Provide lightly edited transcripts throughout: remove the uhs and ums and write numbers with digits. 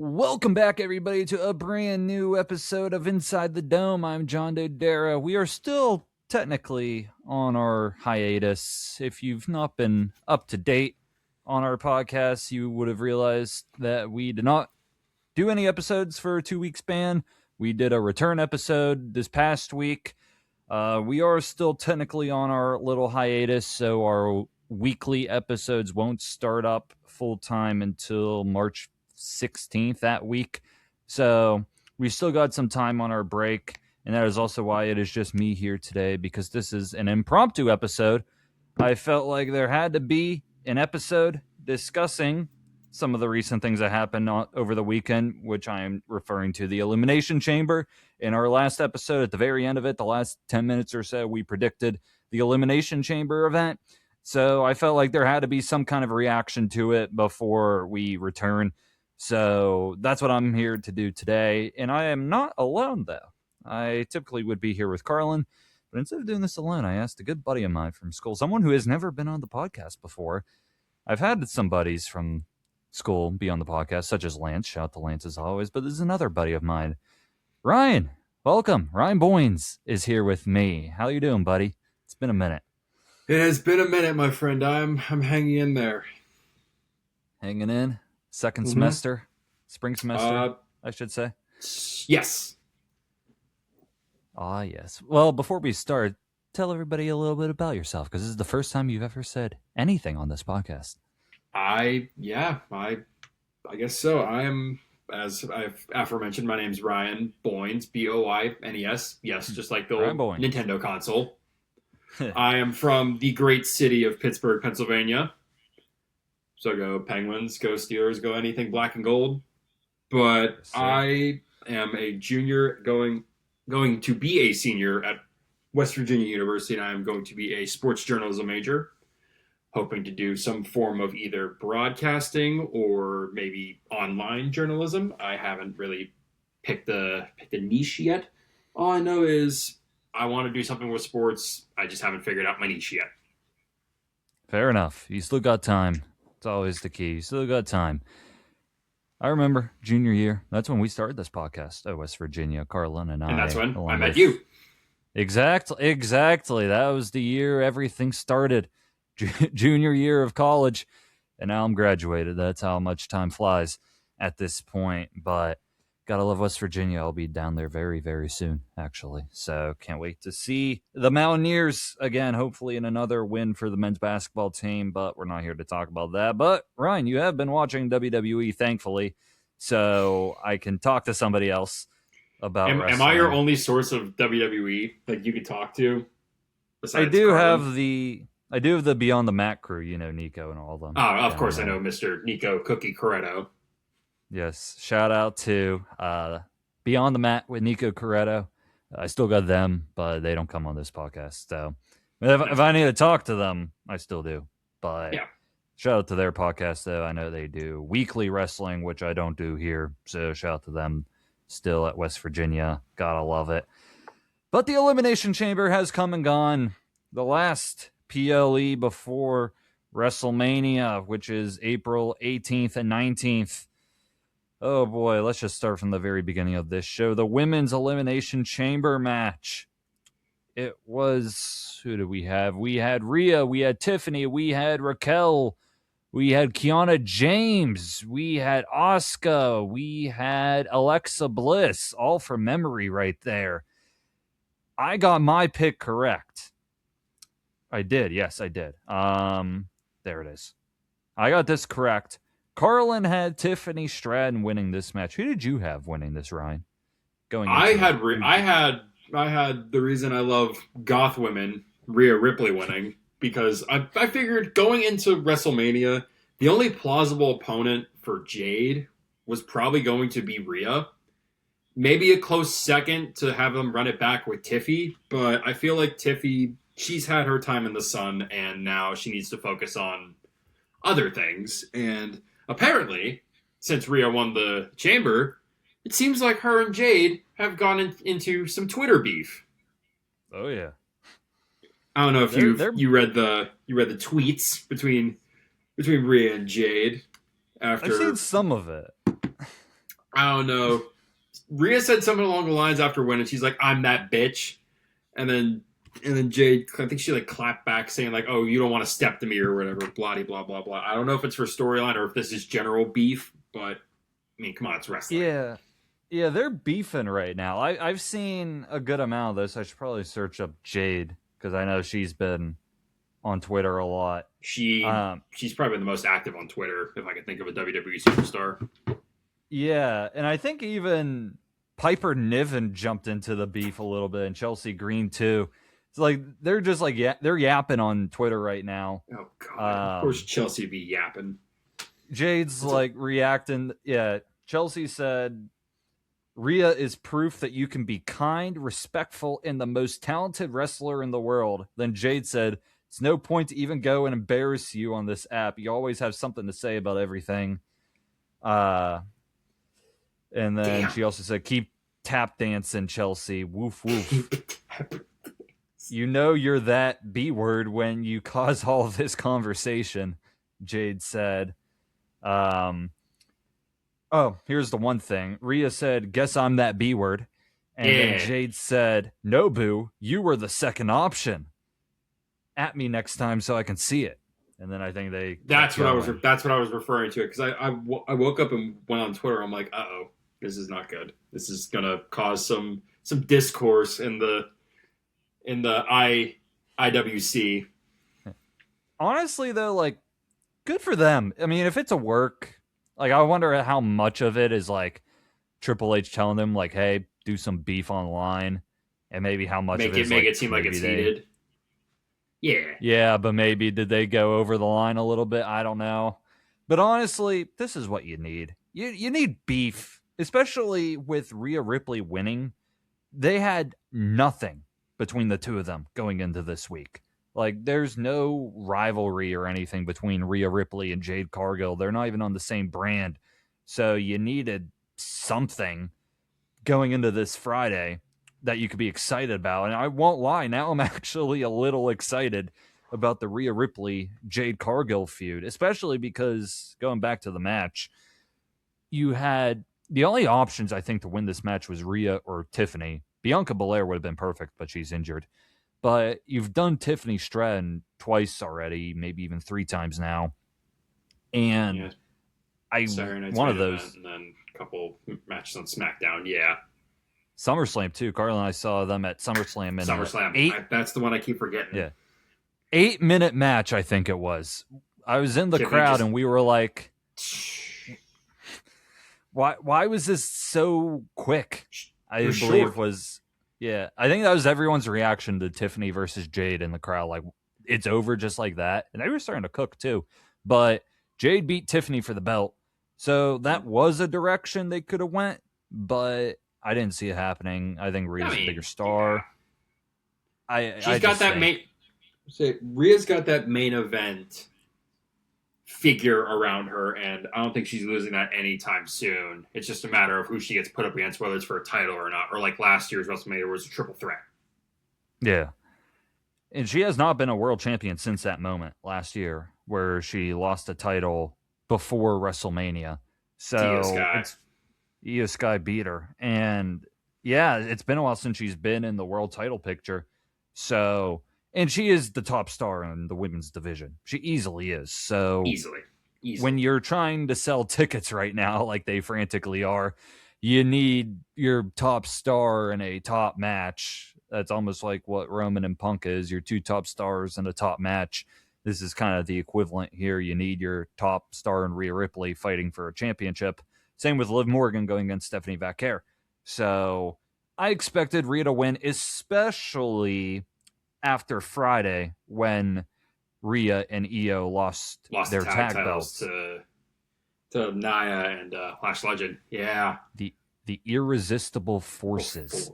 Welcome back, everybody, to a brand new episode of Inside the Dome. I'm John Dodaro. We are still technically on our hiatus. If you've not been up to date on our podcast, you would have realized that we did not do any episodes for a 2-week span. We did a return episode this past week. We are still technically on our little hiatus, so our weekly episodes won't start up full time until March 16th that week. So we still got some time on our break, and that is also why it is just me here today, because this is an impromptu episode. I felt like there had to be an episode discussing some of the recent things that happened over the weekend, which I am referring to the Elimination Chamber. In our last episode, at the very end of it, the last 10 minutes or so, we predicted the Elimination Chamber event. So I felt like there had to be some kind of reaction to it before we return. So that's what I'm here to do today. And I am not alone, though. I typically would be here with Carlin, but instead of doing this alone, I asked a good buddy of mine from school, someone who has never been on the podcast before. I've had some buddies from school be on the podcast, such as Lance. Shout out to Lance as always. But this is another buddy of mine. Ryan, welcome. Ryan Boynes is here with me. How you doing, buddy? It's been a minute. It has been a minute, my friend. I'm hanging in there. Hanging in? Second semester? Spring semester, I should say. Yes. Ah, yes. Well, before we start, tell everybody a little bit about yourself, because this is the first time you've ever said anything on this podcast. I guess so. I am, as I've aforementioned, my name's Ryan Boynes, Boynes. Yes, just like the old Nintendo console. I am from the great city of Pittsburgh, Pennsylvania. So go Penguins, go Steelers, go anything black and gold. But yes, I am a junior going to be a senior at West Virginia University, and I am going to be a sports journalism major, hoping to do some form of either broadcasting or maybe online journalism. I haven't really picked the niche yet. All I know is I want to do something with sports. I just haven't figured out my niche yet. Fair enough. You still got time. It's always the key. You still got time. I remember junior year. That's when we started this podcast at West Virginia, Carlin and I. And that's when I met you. Exactly. That was the year everything started. Junior year of college. And now I'm graduated. That's how much time flies at this point. But gotta love West Virginia. I'll be down there very, very soon, actually. So can't wait to see the Mountaineers again, hopefully in another win for the men's basketball team. But we're not here to talk about that. But, Ryan, you have been watching WWE, thankfully. So I can talk to somebody else about wrestling. Am I your only source of WWE that you could talk to? I do have the Beyond the Mat crew, Nico and all of them. Oh, of course I know Mr. Nico Cookie Coretto. Yes, shout out to Beyond the Mat with Nico Coretto. I still got them, but they don't come on this podcast. So if I need to talk to them, I still do. But yeah. Shout out to their podcast, though. I know they do weekly wrestling, which I don't do here. So shout out to them still at West Virginia. Gotta love it. But the Elimination Chamber has come and gone. The last PLE before WrestleMania, which is April 18th and 19th. Oh boy, let's just start from the very beginning of this show. The Women's Elimination Chamber match. It was, who did we have? We had Rhea, we had Tiffany, we had Raquel, we had Kiana James, we had Asuka, we had Alexa Bliss, all from memory right there. I got my pick correct. I did, yes, I did. There it is. I got this correct. Carlin had Tiffany Stratton winning this match. Who did you have winning this, Ryan? I had the reason I love goth women, Rhea Ripley winning, because I figured going into WrestleMania, the only plausible opponent for Jade was probably going to be Rhea. Maybe a close second to have them run it back with Tiffy, but I feel like Tiffy, she's had her time in the sun, and now she needs to focus on other things. And apparently, since Rhea won the chamber, it seems like her and Jade have gone into some Twitter beef. Oh yeah. I don't know if you read the tweets between Rhea and Jade after. I've seen some of it. I don't know. Rhea said something along the lines after winning. She's like, "I'm that bitch," and then Jade, I think she like clapped back saying like, "Oh, you don't want to step to me or whatever." Blah blah blah blah. I don't know if it's for storyline or if this is general beef, but I mean, come on, it's wrestling. Yeah, they're beefing right now. I've seen a good amount of this. I should probably search up Jade because I know she's been on Twitter a lot. She's probably been the most active on Twitter if I can think of a WWE superstar. Yeah, and I think even Piper Niven jumped into the beef a little bit, and Chelsea Green too. It's like they're just like they're yapping on Twitter right now. Oh god, of course Chelsea be yapping. Jade's like reacting. Yeah, Chelsea said Rhea is proof that you can be kind, respectful, and the most talented wrestler in the world. Then Jade said, "It's no point to even go and embarrass you on this app. You always have something to say about everything." And then she also said, "Keep tap dancing, Chelsea. Woof woof." You know you're that B word when you cause all of this conversation, Jade said. Oh, here's the one thing. Rhea said, "Guess I'm that B word." And then Jade said, "No, boo, you were the second option. At me next time so I can see it." And then I think that's what I was referring to, because I woke up and went on Twitter. I'm like, uh-oh, this is not good. This is gonna cause some discourse in the IWC. Honestly though, like, good for them. I mean, if it's a work, like, I wonder how much of it is like Triple H telling them like, "Hey, do some beef online," and maybe how much of it is make it seem like it's heated. Yeah, but maybe did they go over the line a little bit? I don't know. But honestly, this is what you need. You need beef, especially with Rhea Ripley winning. They had nothing between the two of them going into this week. Like, there's no rivalry or anything between Rhea Ripley and Jade Cargill. They're not even on the same brand. So you needed something going into this Friday that you could be excited about. And I won't lie, now I'm actually a little excited about the Rhea Ripley Jade Cargill feud, especially because going back to the match, you had the only options I think to win this match was Rhea or Tiffany. Bianca Belair would have been perfect, but she's injured. But you've done Tiffany Stratton twice already, maybe even 3 times now. And one of those, and then a couple matches on SmackDown. Yeah. SummerSlam too. Carl and I saw them at SummerSlam. That's the one I keep forgetting. Yeah. 8-minute match, I think it was. I was in the crowd and we were like, why was this so quick? I believe was, yeah. I think that was everyone's reaction to Tiffany versus Jade in the crowd. Like, it's over just like that. And they were starting to cook too. But Jade beat Tiffany for the belt. So that was a direction they could have went. But I didn't see it happening. I think Rhea's a bigger star. Yeah. Rhea's got that main event figure around her, and I don't think she's losing that anytime soon. It's just a matter of who she gets put up against, whether it's for a title or not, or like last year's WrestleMania was a triple threat. Yeah. And she has not been a world champion since that moment last year where she lost a title before WrestleMania. So Io Sky beat her. And yeah, it's been a while since she's been in the world title picture. So, and she is the top star in the women's division. She easily is. So easily. When you're trying to sell tickets right now, like they frantically are, you need your top star in a top match. That's almost like what Roman and Punk is, your 2 top stars in a top match. This is kind of the equivalent here. You need your top star in Rhea Ripley fighting for a championship. Same with Liv Morgan going against Stephanie Vaquer. So I expected Rhea to win, especially after Friday when Rhea and Io lost their tag belts to Nia and Lash Legend. Yeah, the irresistible forces.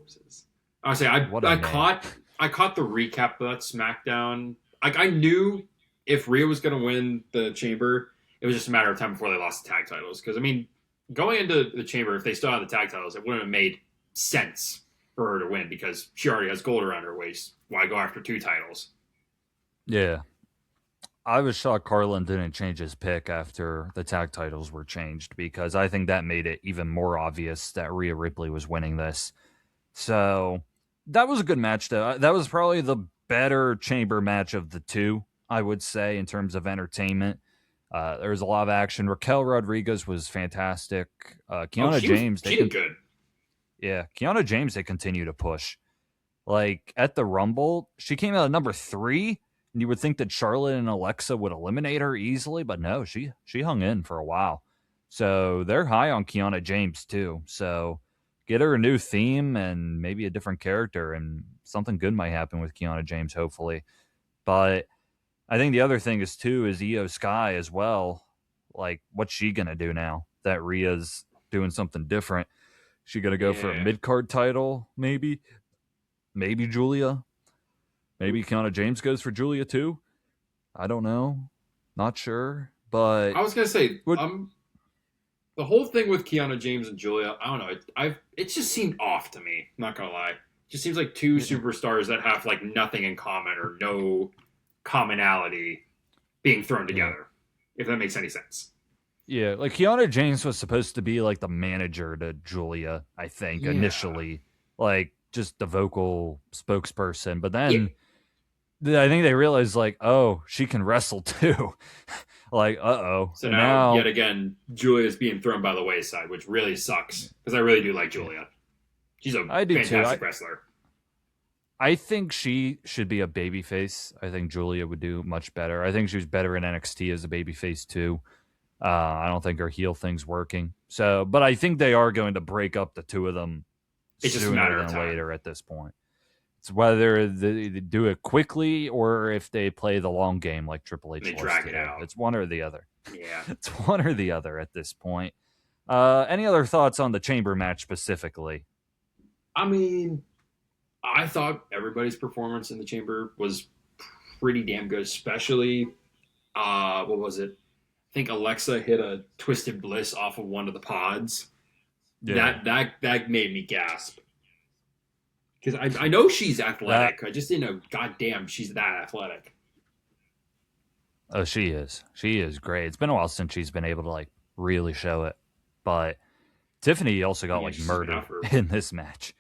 Honestly, I caught the recap of that SmackDown. Like, I knew if Rhea was going to win the Chamber, it was just a matter of time before they lost the tag titles. Because I mean, going into the Chamber, if they still had the tag titles, it wouldn't have made sense for her to win because she already has gold around her waist. Why go after 2 titles? Yeah. I was shocked Carlin didn't change his pick after the tag titles were changed, because I think that made it even more obvious that Rhea Ripley was winning this. So that was a good match, though. That was probably the better chamber match of the two, I would say, in terms of entertainment. There was a lot of action. Raquel Rodriguez was fantastic. Kiana James, she did good. Yeah, Kiana James, they continue to push. Like at the Rumble, she came out at number 3, and you would think that Charlotte and Alexa would eliminate her easily, but no, she hung in for a while. So they're high on Kiana James too. So get her a new theme and maybe a different character, and something good might happen with Kiana James, hopefully. But I think the other thing is Io Sky as well. Like, what's she gonna do now that Rhea's doing something different? She gonna go for a mid-card title, maybe? Maybe Julia. Maybe Kiana James goes for Julia too. I don't know. Not sure. But I was gonna say, the whole thing with Kiana James and Julia, I don't know. It just seemed off to me. Not gonna lie. It just seems like two superstars that have like nothing in common or no commonality being thrown together. If that makes any sense. Yeah, like Kiana James was supposed to be like the manager to Julia, I think, initially. Like just the vocal spokesperson. But then I think they realized, like, oh, she can wrestle too. Like, uh-oh. So now, yet again, Julia's being thrown by the wayside, which really sucks. Because I really do like Julia. She's a fantastic wrestler. I think she should be a babyface. I think Julia would do much better. I think she was better in NXT as a babyface too. I don't think her heel thing's working. So, but I think they are going to break up the two of them sooner than later at this point. It's whether they do it quickly or if they play the long game like Triple H. They drag it out. It's one or the other. Yeah. It's one or the other at this point. Any other thoughts on the chamber match specifically? I mean, I thought everybody's performance in the chamber was pretty damn good, especially, what was it? I think Alexa hit a Twisted Bliss off of one of the pods. Yeah. That made me gasp. Because I know she's athletic. I just didn't know, goddamn, she's that athletic. Oh, she is. She is great. It's been a while since she's been able to, like, really show it. But Tiffany also got, like, murdered in this match.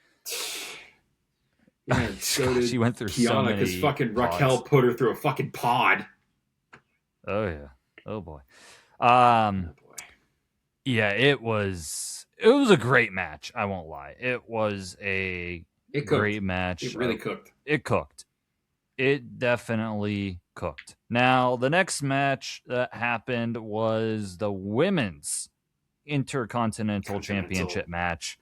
Yeah, so did she went through Kiana, so many because fucking pods. Raquel put her through a fucking pod. Oh, yeah. Oh, boy. Yeah, it was a great match. I won't lie. It was a great match. It really cooked. It cooked. It definitely cooked. Now, the next match that happened was the Women's Intercontinental Championship match.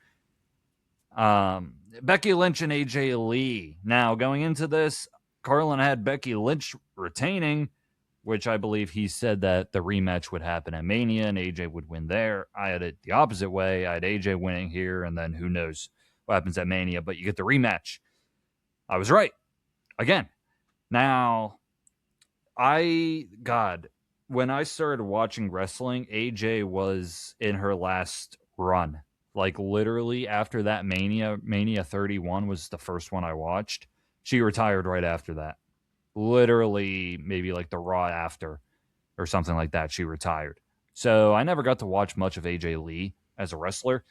Becky Lynch and AJ Lee. Now, going into this, Carlin had Becky Lynch retaining, which I believe he said that the rematch would happen at Mania and AJ would win there. I had it the opposite way. I had AJ winning here, and then who knows what happens at Mania, but you get the rematch. I was right. Again. Now, when I started watching wrestling, AJ was in her last run. Like, literally, after that Mania 31 was the first one I watched. She retired right after that. Literally, maybe like the Raw after or something like that, she retired. So I never got to watch much of AJ Lee as a wrestler.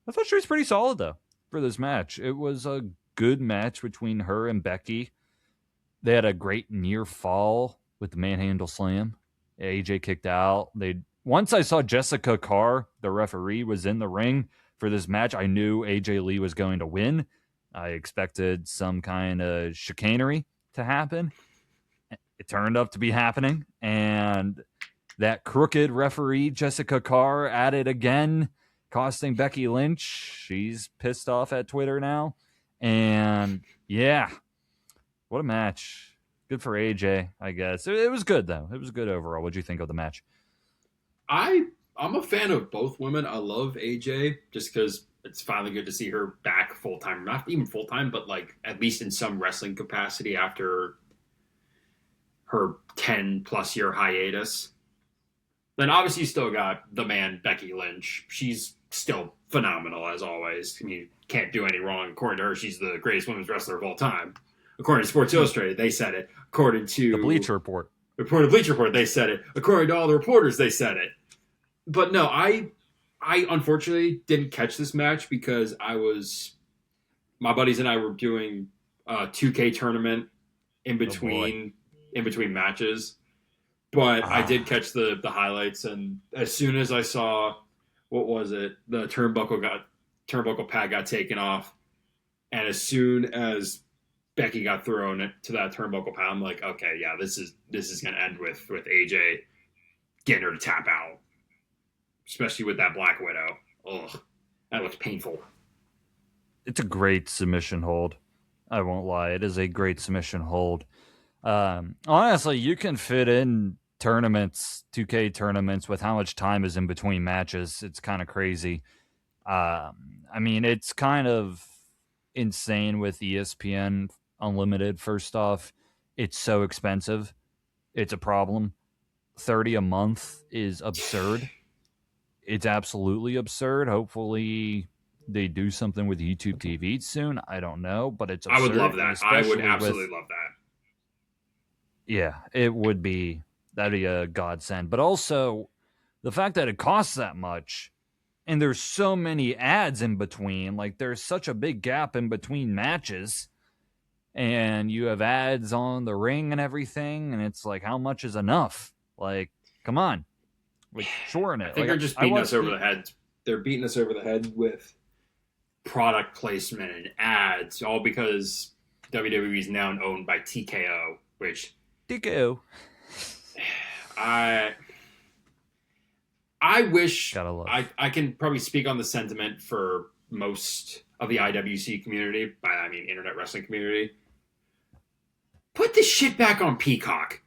I thought she was pretty solid, though, for this match. It was a good match between her and Becky. They had a great near fall with the manhandle slam. AJ kicked out. Once I saw Jessica Carr, the referee, was in the ring for this match, I knew AJ Lee was going to win. I expected some kind of chicanery to happen. It turned up to be happening, and that crooked referee, Jessica Carr, at it again, costing Becky Lynch. She's pissed off at Twitter now. And yeah, what a match. Good for AJ, I guess. It was good, though. It was good overall. What did you think of the match? I'm a fan of both women. I love AJ just because it's finally good to see her back full-time. Not even full-time, but like at least in some wrestling capacity after her 10-plus year hiatus. Then obviously you still got the man, Becky Lynch. She's still phenomenal, as always. I mean, can't do any wrong. According to her, she's the greatest women's wrestler of all time. According to Sports Illustrated, they said it. According to the Bleacher Report. According to Bleacher Report, they said it. According to all the reporters, they said it. But no, I unfortunately didn't catch this match because my buddies and I were doing a 2K tournament in between matches. But I did catch the highlights, and as soon as I saw, what was it? The turnbuckle pad got taken off, and as soon as Becky got thrown to that turnbuckle pad, I'm like, okay, yeah, this is gonna end with AJ getting her to tap out, especially with that Black Widow. Ugh, that looks painful. It's a great submission hold. I won't lie, it is a great submission hold. Honestly, you can fit in tournaments, 2K tournaments, with how much time is in between matches. It's kind of crazy. I mean, it's kind of insane with ESPN Unlimited. First off, it's so expensive. It's a problem. $30 a month is absurd. It's absolutely absurd. Hopefully they do something with YouTube TV soon. I don't know, but it's absurd. I would love that. I would absolutely love that. Yeah, it would be. That'd be a godsend. But also, the fact that it costs that much, and there's so many ads in between, like there's such a big gap in between matches, and you have ads on the ring and everything, and it's like, how much is enough? Like, come on. Like, shorten it. I think they're just beating us over the head. They're beating us over the head with product placement and ads, all because WWE is now owned by TKO, which... TKO. I wish I can probably speak on the sentiment for most of the IWC community, by I mean internet wrestling community. Put this shit back on Peacock.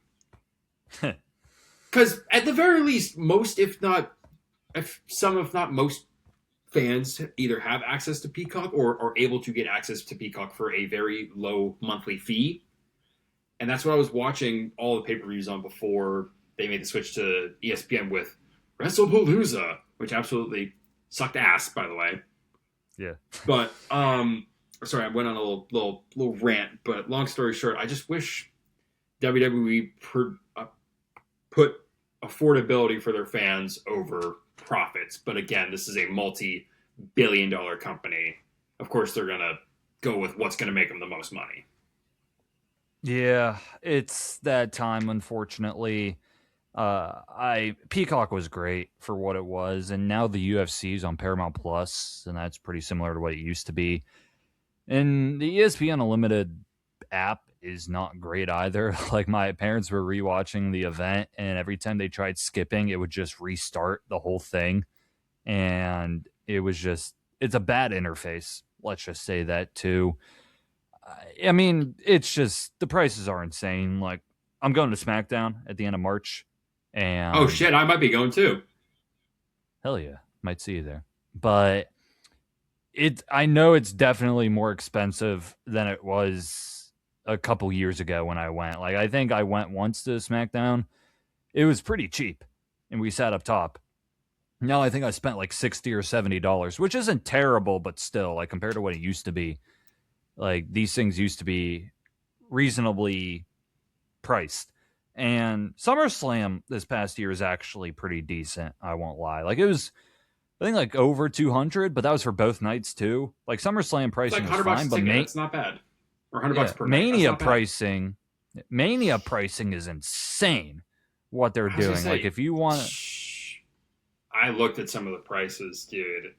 Because at the very least, if not most fans either have access to Peacock or are able to get access to Peacock for a very low monthly fee. And that's what I was watching all the pay-per-views on before they made the switch to ESPN with WrestlePalooza, which absolutely sucked ass, by the way. Yeah. But, sorry, I went on a little rant, but long story short, I just wish WWE put affordability for their fans over profits. But again, this is a multi-billion-dollar company. Of course, they're going to go with what's going to make them the most money. Yeah, it's that time, unfortunately. Peacock was great for what it was, and now the UFC is on Paramount Plus, and that's pretty similar to what it used to be. And the ESPN Unlimited app is not great either. Like, my parents were rewatching the event, and every time they tried skipping, it would just restart the whole thing. And it's a bad interface. Let's just say that too. I mean, it's just, the prices are insane. Like, I'm going to SmackDown at the end of March. And oh shit, I might be going too. Hell yeah, might see you there. But I know it's definitely more expensive than it was a couple years ago when I went. Like, I think I went once to SmackDown. It was pretty cheap, and we sat up top. Now I think I spent like $60 or $70, which isn't terrible, but still, like, compared to what it used to be. Like, these things used to be reasonably priced. And SummerSlam this past year is actually pretty decent, I won't lie. Like, it was, I think, like over 200, but that was for both nights too. Like, SummerSlam pricing is fine, but it's not bad. Or $100 per night. Mania pricing is insane what they're doing. Like, if you want I looked at some of the prices, dude.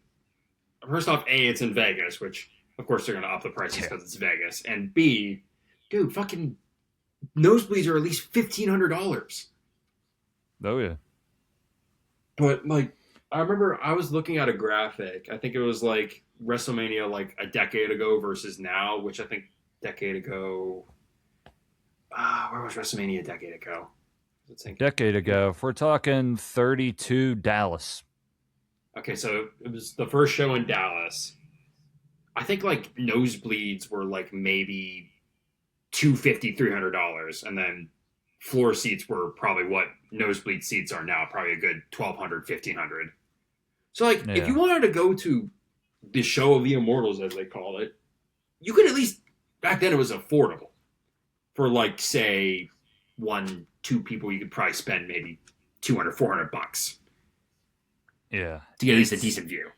First off, A, it's in Vegas, which of course they're going to up the prices because it's Vegas. And B, dude, fucking nosebleeds are at least $1,500. Oh, yeah. But, like, I remember I was looking at a graphic. I think it was, like, WrestleMania, like, a decade ago versus now, which I think decade ago... where was WrestleMania a decade ago? Decade ago. If we're talking 32 Dallas. Okay, so it was the first show in Dallas. I think, like, nosebleeds were, like, maybe $250, $300, and then floor seats were probably what nosebleed seats are now, probably a good $1,200, $1,500. So, like, if you wanted to go to the show of the Immortals, as they call it, you could at least, back then it was affordable for, like, say, one two people you could probably spend maybe $200-$400 to get at least a decent view.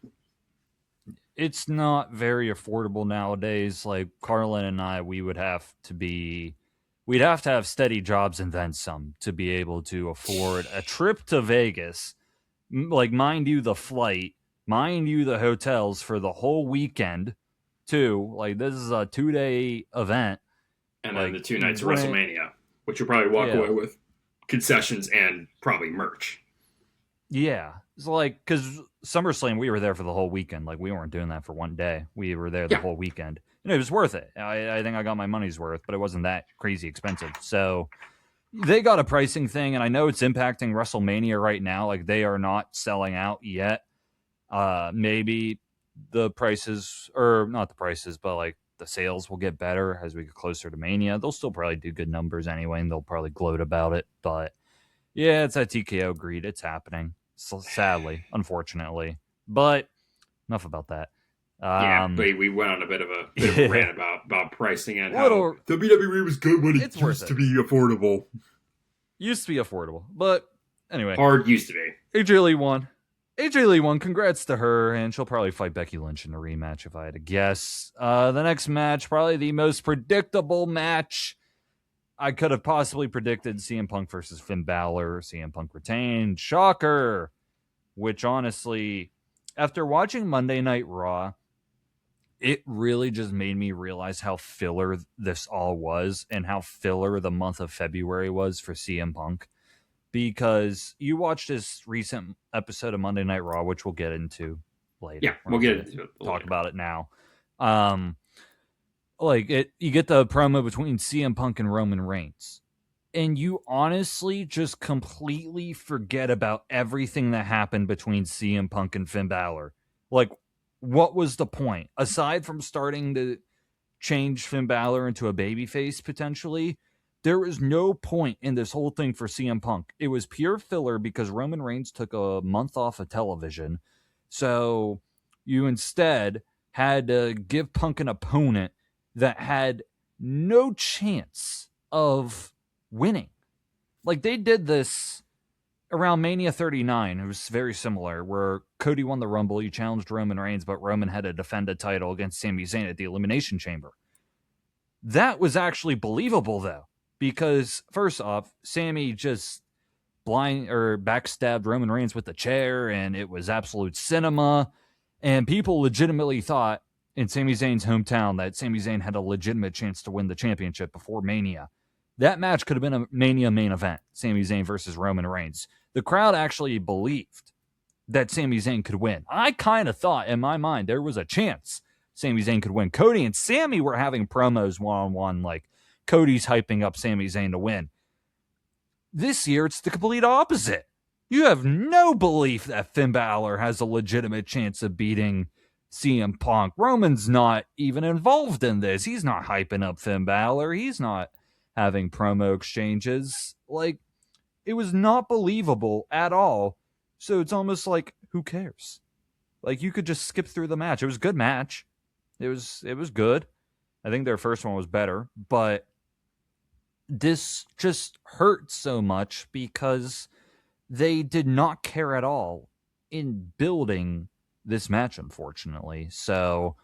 It's not very affordable nowadays. Like Carlin and I, we'd have to have steady jobs and then some to be able to afford a trip to Vegas. Like, mind you, the flight, mind you, the hotels for the whole weekend, too. Like, this is a 2-day event. And then the 2 nights of WrestleMania, which you'll probably walk away with concessions and probably merch. Yeah. It's like, because SummerSlam, we were there for the whole weekend. Like, we weren't doing that for one day. We were there the whole weekend. And it was worth it. I think I got my money's worth, but it wasn't that crazy expensive. So they got a pricing thing, and I know it's impacting WrestleMania right now. Like, they are not selling out yet. Maybe the prices, or not the prices, but like the sales will get better as we get closer to Mania. They'll still probably do good numbers anyway, and they'll probably gloat about it. But yeah, it's that TKO greed. It's happening. So, sadly, unfortunately. But enough about that. But we went on a bit of a rant about pricing and how WWE was good when it used to be affordable. Used to be affordable. But anyway. Hard used to be. AJ Lee won. AJ Lee won. Congrats to her. And she'll probably fight Becky Lynch in a rematch if I had to guess. The next match, probably the most predictable match I could have possibly predicted. CM Punk versus Finn Balor. CM Punk retained. Shocker. Which honestly, after watching Monday Night Raw, it really just made me realize how filler this all was and how filler the month of February was for CM Punk. Because you watched this recent episode of Monday Night Raw, which we'll get into later. Yeah, we'll get into it. Talk about it now. You get the promo between CM Punk and Roman Reigns. And you honestly just completely forget about everything that happened between CM Punk and Finn Balor. Like, what was the point? Aside from starting to change Finn Balor into a babyface, potentially, there was no point in this whole thing for CM Punk. It was pure filler because Roman Reigns took a month off of television. So you instead had to give Punk an opponent that had no chance of winning. Like, they did this around Mania 39. It was very similar, where Cody won the Rumble. He challenged Roman Reigns, but Roman had to defend a title against Sami Zayn at the Elimination Chamber. That was actually believable, though, because first off, Sami just backstabbed Roman Reigns with the chair, and it was absolute cinema. And people legitimately thought in Sami Zayn's hometown that Sami Zayn had a legitimate chance to win the championship before Mania. That match could have been a Mania main event, Sami Zayn versus Roman Reigns. The crowd actually believed that Sami Zayn could win. I kind of thought in my mind there was a chance Sami Zayn could win. Cody and Sami were having promos one-on-one, like Cody's hyping up Sami Zayn to win. This year, it's the complete opposite. You have no belief that Finn Balor has a legitimate chance of beating CM Punk. Roman's not even involved in this. He's not hyping up Finn Balor. He's not having promo exchanges. Like, it was not believable at all. So it's almost like, who cares? Like, you could just skip through the match. It was a good match. It was good. I think their first one was better, but this just hurt so much because they did not care at all in building this match, unfortunately. So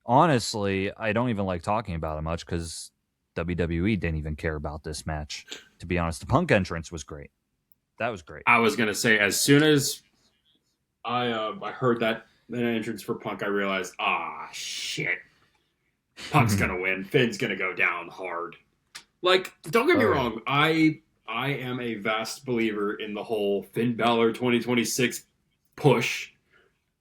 honestly, I don't even like talking about it much because WWE didn't even care about this match. To be honest, the Punk entrance was great. That was great. I was gonna say, as soon as I heard that entrance for Punk, I realized, shit, Punk's gonna win. Finn's gonna go down hard. Like, don't get me wrong, I am a vast believer in the whole Finn Balor 2026 push.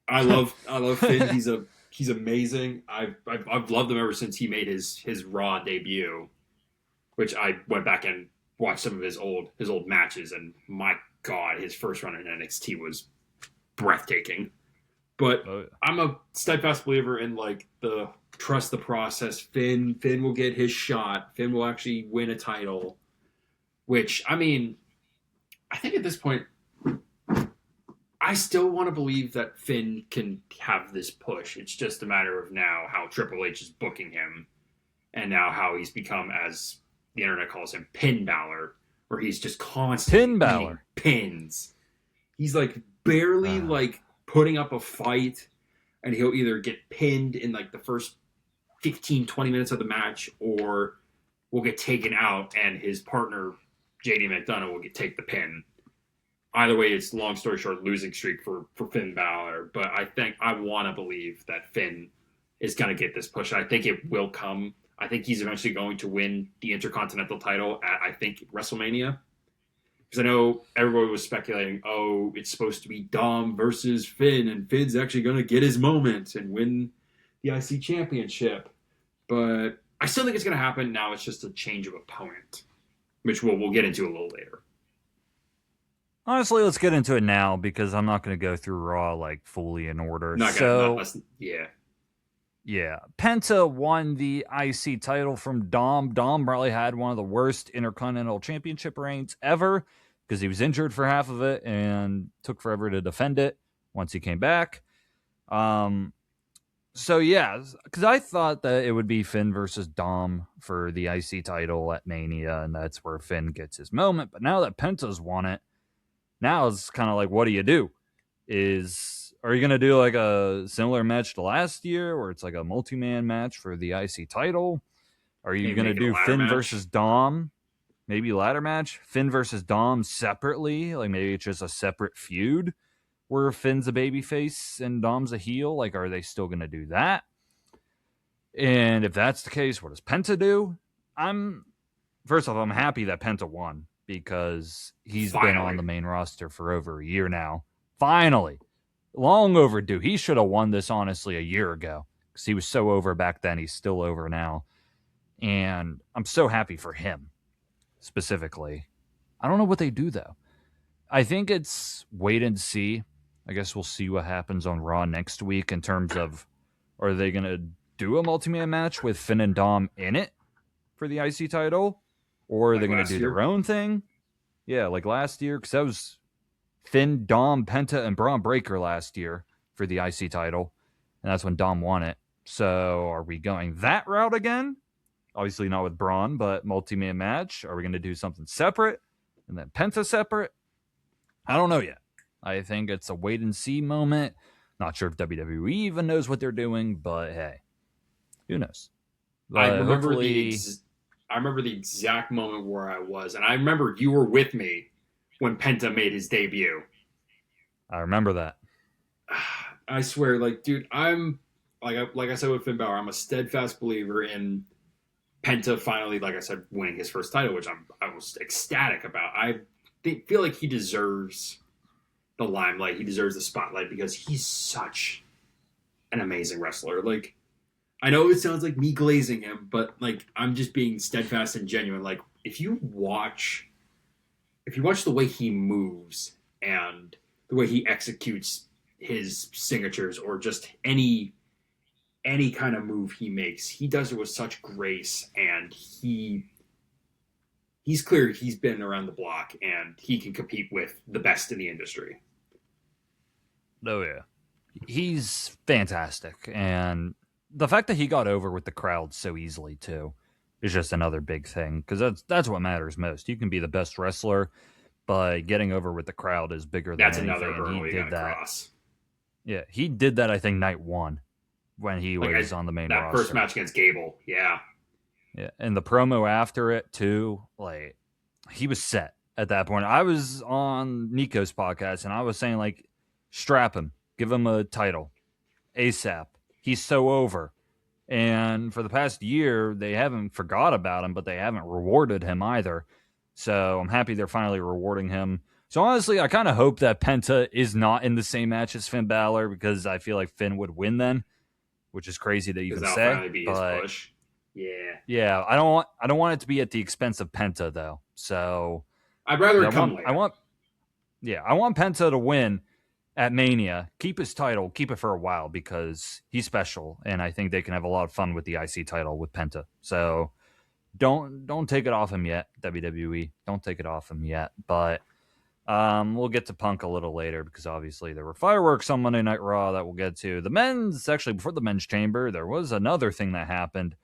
I love Finn. He's amazing. I've loved him ever since he made his Raw debut, which I went back and watched some of his old matches, and my God, his first run in NXT was breathtaking. But I'm a steadfast believer in, like, the trust the process. Finn will get his shot. Finn will actually win a title. Which, I mean, I think at this point, I still want to believe that Finn can have this push. It's just a matter of now how Triple H is booking him, and now how he's become, as the internet calls him, Pin Balor, where he's just constantly eating pins. He's like barely like putting up a fight, and he'll either get pinned in like the first 15, 20 minutes of the match, or will get taken out and his partner, JD McDonough, will take the pin. Either way, it's long story short, losing streak for Finn Balor. But I want to believe that Finn is going to get this push. I think it will come. I think he's eventually going to win the Intercontinental title at, I think, WrestleMania. Because I know everybody was speculating, oh, it's supposed to be Dom versus Finn, and Finn's actually going to get his moment and win the IC championship. But I still think it's going to happen. Now it's just a change of opponent, which we'll get into a little later. Honestly, let's get into it now because I'm not going to go through Raw like fully in order. Yeah. Penta won the IC title from Dom. Dom probably had one of the worst Intercontinental Championship reigns ever because he was injured for half of it and took forever to defend it once he came back. So yeah, because I thought that it would be Finn versus Dom for the IC title at Mania, and that's where Finn gets his moment. But now that Penta's won it, now it's kind of like, what do you do? Are you going to do like a similar match to last year where it's like a multi-man match for the IC title? Are you going to do Finn versus Dom? Maybe ladder match? Finn versus Dom separately? Like maybe it's just a separate feud where Finn's a babyface and Dom's a heel? Like, are they still going to do that? And if that's the case, what does Penta do? First off, I'm happy that Penta won because he's been on the main roster for over a year now. Finally. Long overdue. He should have won this, honestly, a year ago because he was so over back then. He's still over now. And I'm so happy for him, specifically. I don't know what they do, though. I think it's wait and see. I guess we'll see what happens on Raw next week in terms of, are they going to do a multi-man match with Finn and Dom in it for the IC title? Or are they going to do their own thing? Yeah, like last year, because that was Finn, Dom, Penta, and Braun Breaker last year for the IC title. And that's when Dom won it. So are we going that route again? Obviously not with Braun, but multi-man match. Are we going to do something separate? And then Penta separate? I don't know yet. I think it's a wait-and-see moment. Not sure if WWE even knows what they're doing, but hey, who knows? I remember the exact moment where I was, and I remember you were with me when Penta made his debut. I remember that. I swear, like, dude, I'm like I said with Finn Balor, I'm a steadfast believer in Penta finally, like I said, winning his first title, which I was ecstatic about. I feel like he deserves the limelight. He deserves the spotlight because he's such an amazing wrestler. Like, I know it sounds like me glazing him, but like I'm just being steadfast and genuine. Like, if you watch the way he moves and the way he executes his signatures or just any kind of move he makes, he does it with such grace, and he's clear he's been around the block and he can compete with the best in the industry. Oh yeah. He's fantastic, and the fact that he got over with the crowd so easily too is just another big thing, because that's what matters most. You can be the best wrestler, but getting over with the crowd is bigger than anything. Another hurdle he did that. Cross. Yeah, he did that, I think, night one when he was on the main roster. That first match against Gable, yeah. Yeah, and the promo after it too, like, he was set at that point. I was on Nico's podcast, and I was saying, like, strap him, give him a title ASAP. He's so over. And for the past year, they haven't forgot about him, but they haven't rewarded him either. So I'm happy they're finally rewarding him. So honestly, I kind of hope that Penta is not in the same match as Finn Balor, because I feel like Finn would win then, which is crazy to even say. Be his push. Yeah. I don't want it to be at the expense of Penta though. So I'd rather come later. I want Penta to win at Mania, keep his title, keep it for a while, because he's special, and I think they can have a lot of fun with the IC title with Penta. So don't take it off him yet, WWE. Don't take it off him yet. But we'll get to Punk a little later, because obviously there were fireworks on Monday Night Raw that we'll get to. Before the men's chamber, there was another thing that happened.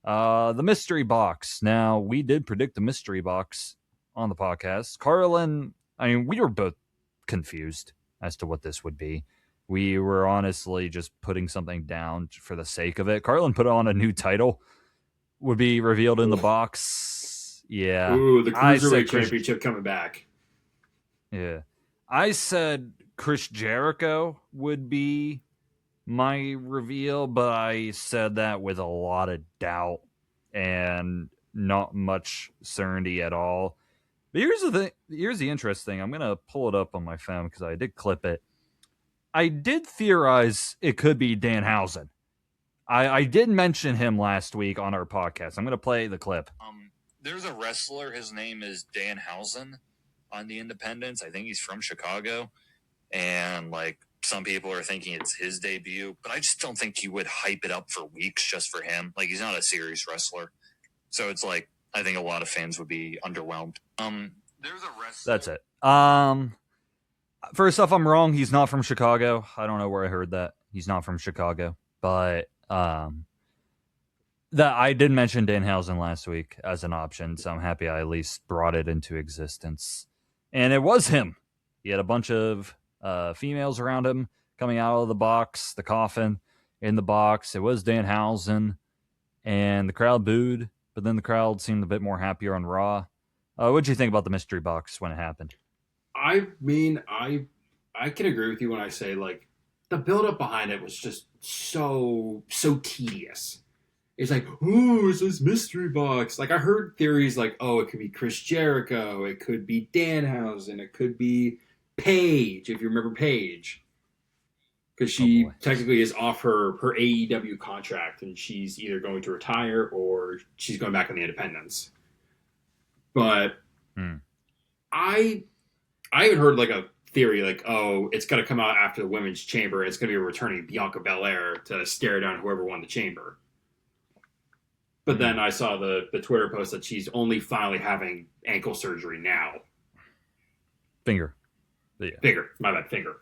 The mystery box. Now, we did predict the mystery box on the podcast. Carlin, I mean, we were both confused as to what this would be. We were honestly just putting something down for the sake of it. Carlin put on a new title, would be revealed in the box. Yeah. Ooh, the Cruiserweight Championship coming back. Yeah. I said Chris Jericho would be my reveal, but I said that with a lot of doubt and not much certainty at all. But here's the thing. Here's the interesting thing. I'm going to pull it up on my phone because I did clip it. I did theorize it could be Danhausen. I did mention him last week on our podcast. I'm going to play the clip. There's a wrestler. His name is Danhausen on the Independents. I think he's from Chicago. And, like, some people are thinking it's his debut. But I just don't think you would hype it up for weeks just for him. Like, he's not a serious wrestler. So it's like, I think a lot of fans would be underwhelmed. There's a wrestler. That's it. First off, I'm wrong. He's not from Chicago. I don't know where I heard that. He's not from Chicago. But that I did mention Danhausen last week as an option, so I'm happy I at least brought it into existence. And it was him. He had a bunch of females around him coming out of the box, the coffin in the box. It was Danhausen, and the crowd booed, but then the crowd seemed a bit more happier on Raw. What did you think about the mystery box when it happened? I mean, I can agree with you when I say, like, the build-up behind it was just so tedious. It's like, ooh, it's this mystery box. Like, I heard theories like, oh, it could be Chris Jericho, it could be Danhausen, it could be Paige, if you remember Paige. Because she technically is off her AEW contract, and she's either going to retire or she's going back on the independents. But I even heard like a theory like, oh, it's going to come out after the Women's Chamber. It's going to be returning Bianca Belair to stare down whoever won the Chamber. But then I saw the Twitter post that she's only finally having ankle surgery now. Finger. Yeah. Finger. My bad. Finger.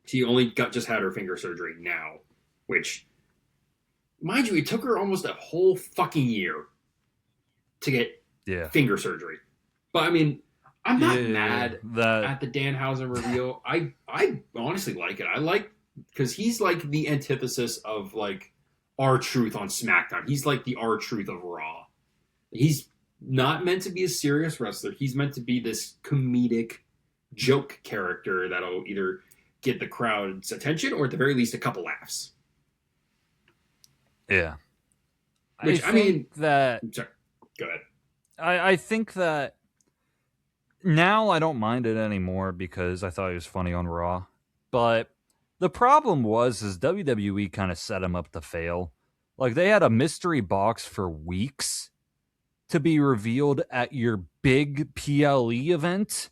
She only just had her finger surgery now. Which, mind you, it took her almost a whole fucking year to get finger surgery. But I mean, I'm not mad at the Danhausen reveal. I honestly like it. I like, because he's like the antithesis of like R-Truth on SmackDown. He's like the R-Truth of Raw. He's not meant to be a serious wrestler. He's meant to be this comedic joke character that'll either get the crowd's attention or at the very least a couple laughs. Yeah. Which, I mean, that... Sorry. Go ahead. I think that now I don't mind it anymore because I thought it was funny on Raw. But the problem is WWE kind of set him up to fail. Like, they had a mystery box for weeks to be revealed at your big PLE event.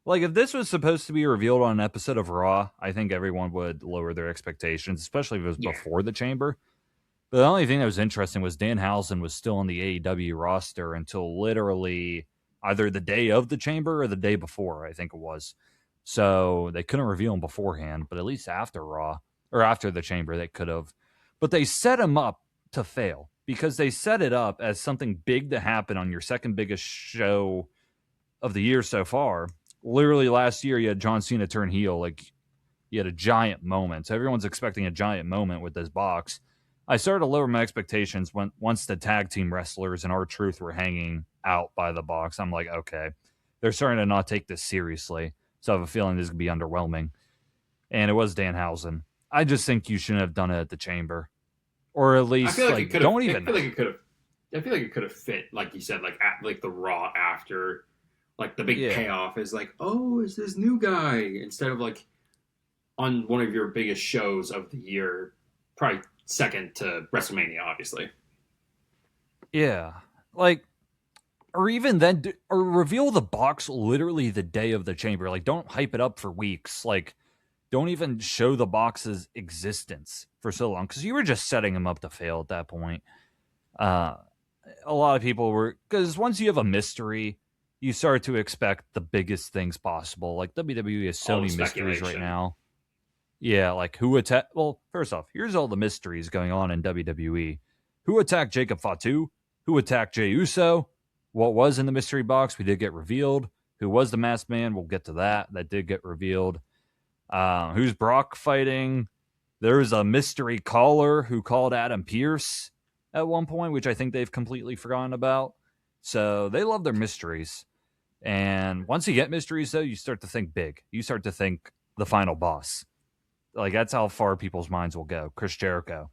Like, if this was supposed to be revealed on an episode of Raw, I think everyone would lower their expectations, especially if it was before the Chamber. But the only thing that was interesting was Danhausen was still on the AEW roster until literally either the day of the Chamber or the day before, I think it was. So they couldn't reveal him beforehand, but at least after Raw, or after the Chamber, they could have. But they set him up to fail because they set it up as something big to happen on your second biggest show of the year so far. Literally last year, you had John Cena turn heel. Like, you had a giant moment. So everyone's expecting a giant moment with this box. I started to lower my expectations once the tag team wrestlers and R-Truth were hanging out by the box. I'm like, okay, they're starting to not take this seriously. So I have a feeling this could be underwhelming. And it was Danhausen. I just think you shouldn't have done it at the Chamber. Or at least, I feel like it could have fit, like you said, like at like the Raw after, like the big payoff is like, oh, it's this new guy, instead of like on one of your biggest shows of the year, probably second to WrestleMania, obviously. Yeah, like, or even then, or reveal the box literally the day of the Chamber. Like, don't hype it up for weeks. Like, don't even show the box's existence for so long, because you were just setting him up to fail at that point. A lot of people were, because once you have a mystery, you start to expect the biggest things possible. Like, WWE has so many mysteries right now. Yeah, like who attacked... Well, first off, here's all the mysteries going on in WWE. Who attacked Jacob Fatu? Who attacked Jey Uso? what was in the mystery box, we did get revealed. Who was the masked man? We'll get to that. That did get revealed. Who's Brock fighting? There was a mystery caller who called Adam Pearce at one point, which I think they've completely forgotten about. So they love their mysteries. And once you get mysteries, though, you start to think big. You start to think the final boss. Like, that's how far people's minds will go. Chris Jericho.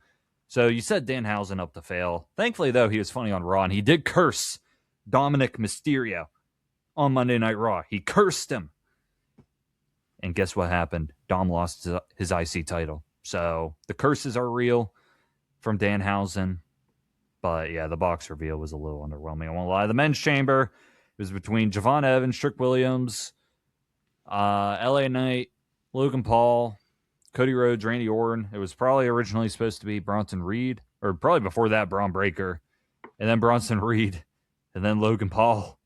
So you set Danhausen up to fail. Thankfully, though, he was funny on Raw, and he did curse Dominic Mysterio on Monday Night Raw. He cursed him. And guess what happened? Dom lost his IC title. So the curses are real from Danhausen. But yeah, the box reveal was a little underwhelming. I won't lie. The men's chamber was between Javon Evans, Trick Williams, LA Knight, Logan Paul, Cody Rhodes, Randy Orton. It was probably originally supposed to be Bronson Reed, or probably before that, Braun Breaker, and then Bronson Reed, and then Logan Paul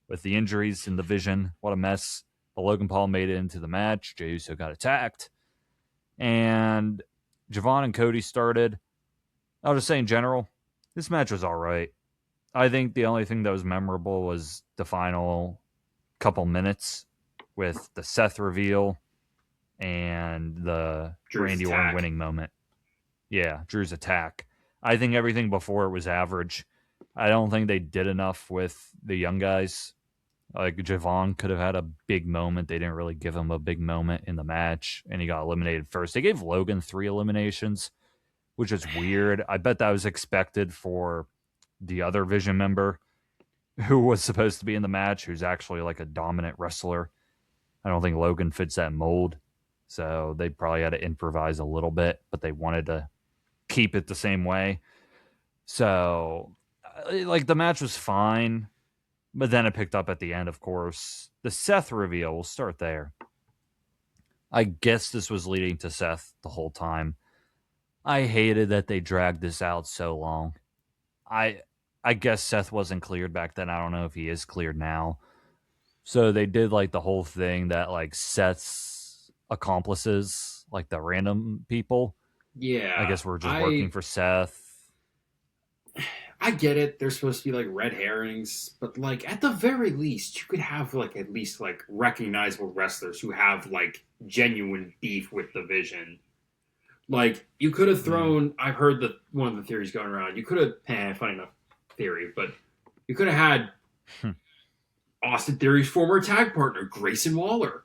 with the injuries and the vision. What a mess. But Logan Paul made it into the match. Jey Uso got attacked. And Javon and Cody started. I'll just say in general, this match was all right. I think the only thing that was memorable was the final couple minutes with the Seth reveal and the Drew's Randy attack. Orton winning moment. Yeah, Drew's attack. I think everything before it was average. I don't think they did enough with the young guys. Like, Javon could have had a big moment. They didn't really give him a big moment in the match, and he got eliminated first. They gave Logan 3 eliminations, which is weird. I bet that was expected for the other Vision member who was supposed to be in the match, who's actually like a dominant wrestler. I don't think Logan fits that mold, so they probably had to improvise a little bit, but they wanted to keep it the same way. So, like, the match was fine, but then it picked up at the end, of course. The Seth reveal, we'll start there. I guess this was leading to Seth the whole time. I hated that they dragged this out so long. I guess Seth wasn't cleared back then. I don't know if he is cleared now. So they did like the whole thing that like Seth's accomplices, like the random people. Yeah. I guess we're just working for Seth. I get it. They're supposed to be like red herrings, but like at the very least, you could have like at least like recognizable wrestlers who have like genuine beef with the Vision. Like, you could have thrown. I've heard that one of the theories going around. You could have, funny enough theory, but you could have had Austin Theory's former tag partner, Grayson Waller.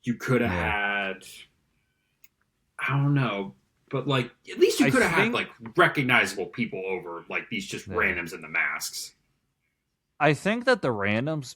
You could have had, I don't know, but like at least you could have had like recognizable people over like these just randoms in the masks. I think that the randoms,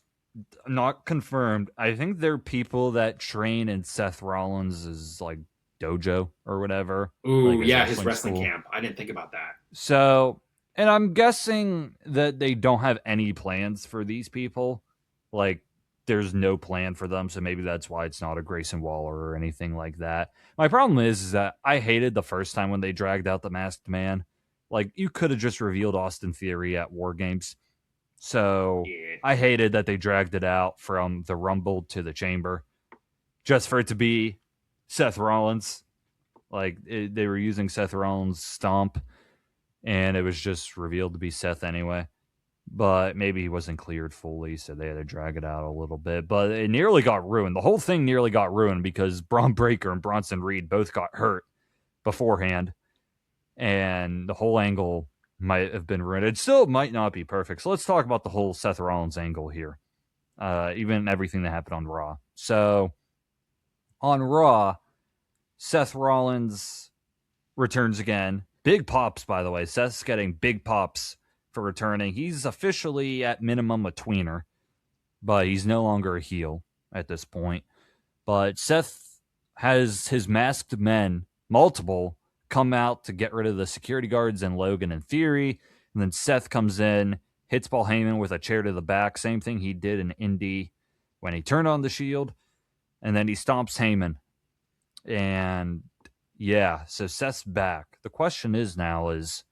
not confirmed, I think they're people that train in Seth Rollins' like dojo or whatever. Ooh, like yeah, his wrestling camp. I didn't think about that. So, and I'm guessing that they don't have any plans for these people. Like, there's no plan for them, so maybe that's why it's not a Grayson Waller or anything like that. My problem is that I hated the first time when they dragged out the Masked Man. Like, you could have just revealed Austin Theory at War Games. So, I hated that they dragged it out from the Rumble to the Chamber just for it to be Seth Rollins. Like, they were using Seth Rollins' stomp, and it was just revealed to be Seth anyway. But maybe he wasn't cleared fully, so they had to drag it out a little bit. But it nearly got ruined. The whole thing nearly got ruined because Braun Breaker and Bronson Reed both got hurt beforehand. And the whole angle might have been ruined. It still might not be perfect. So let's talk about the whole Seth Rollins angle here. Even everything that happened on Raw. So on Raw, Seth Rollins returns again. Big pops, by the way. Seth's getting big pops for returning. He's officially at minimum a tweener, but he's no longer a heel at this point. But Seth has his masked men, multiple, come out to get rid of the security guards and Logan and Theory. And then Seth comes in, hits Paul Heyman with a chair to the back. Same thing he did in Indy when he turned on the Shield. And then he stomps Heyman. And yeah, so Seth's back. The question is now is,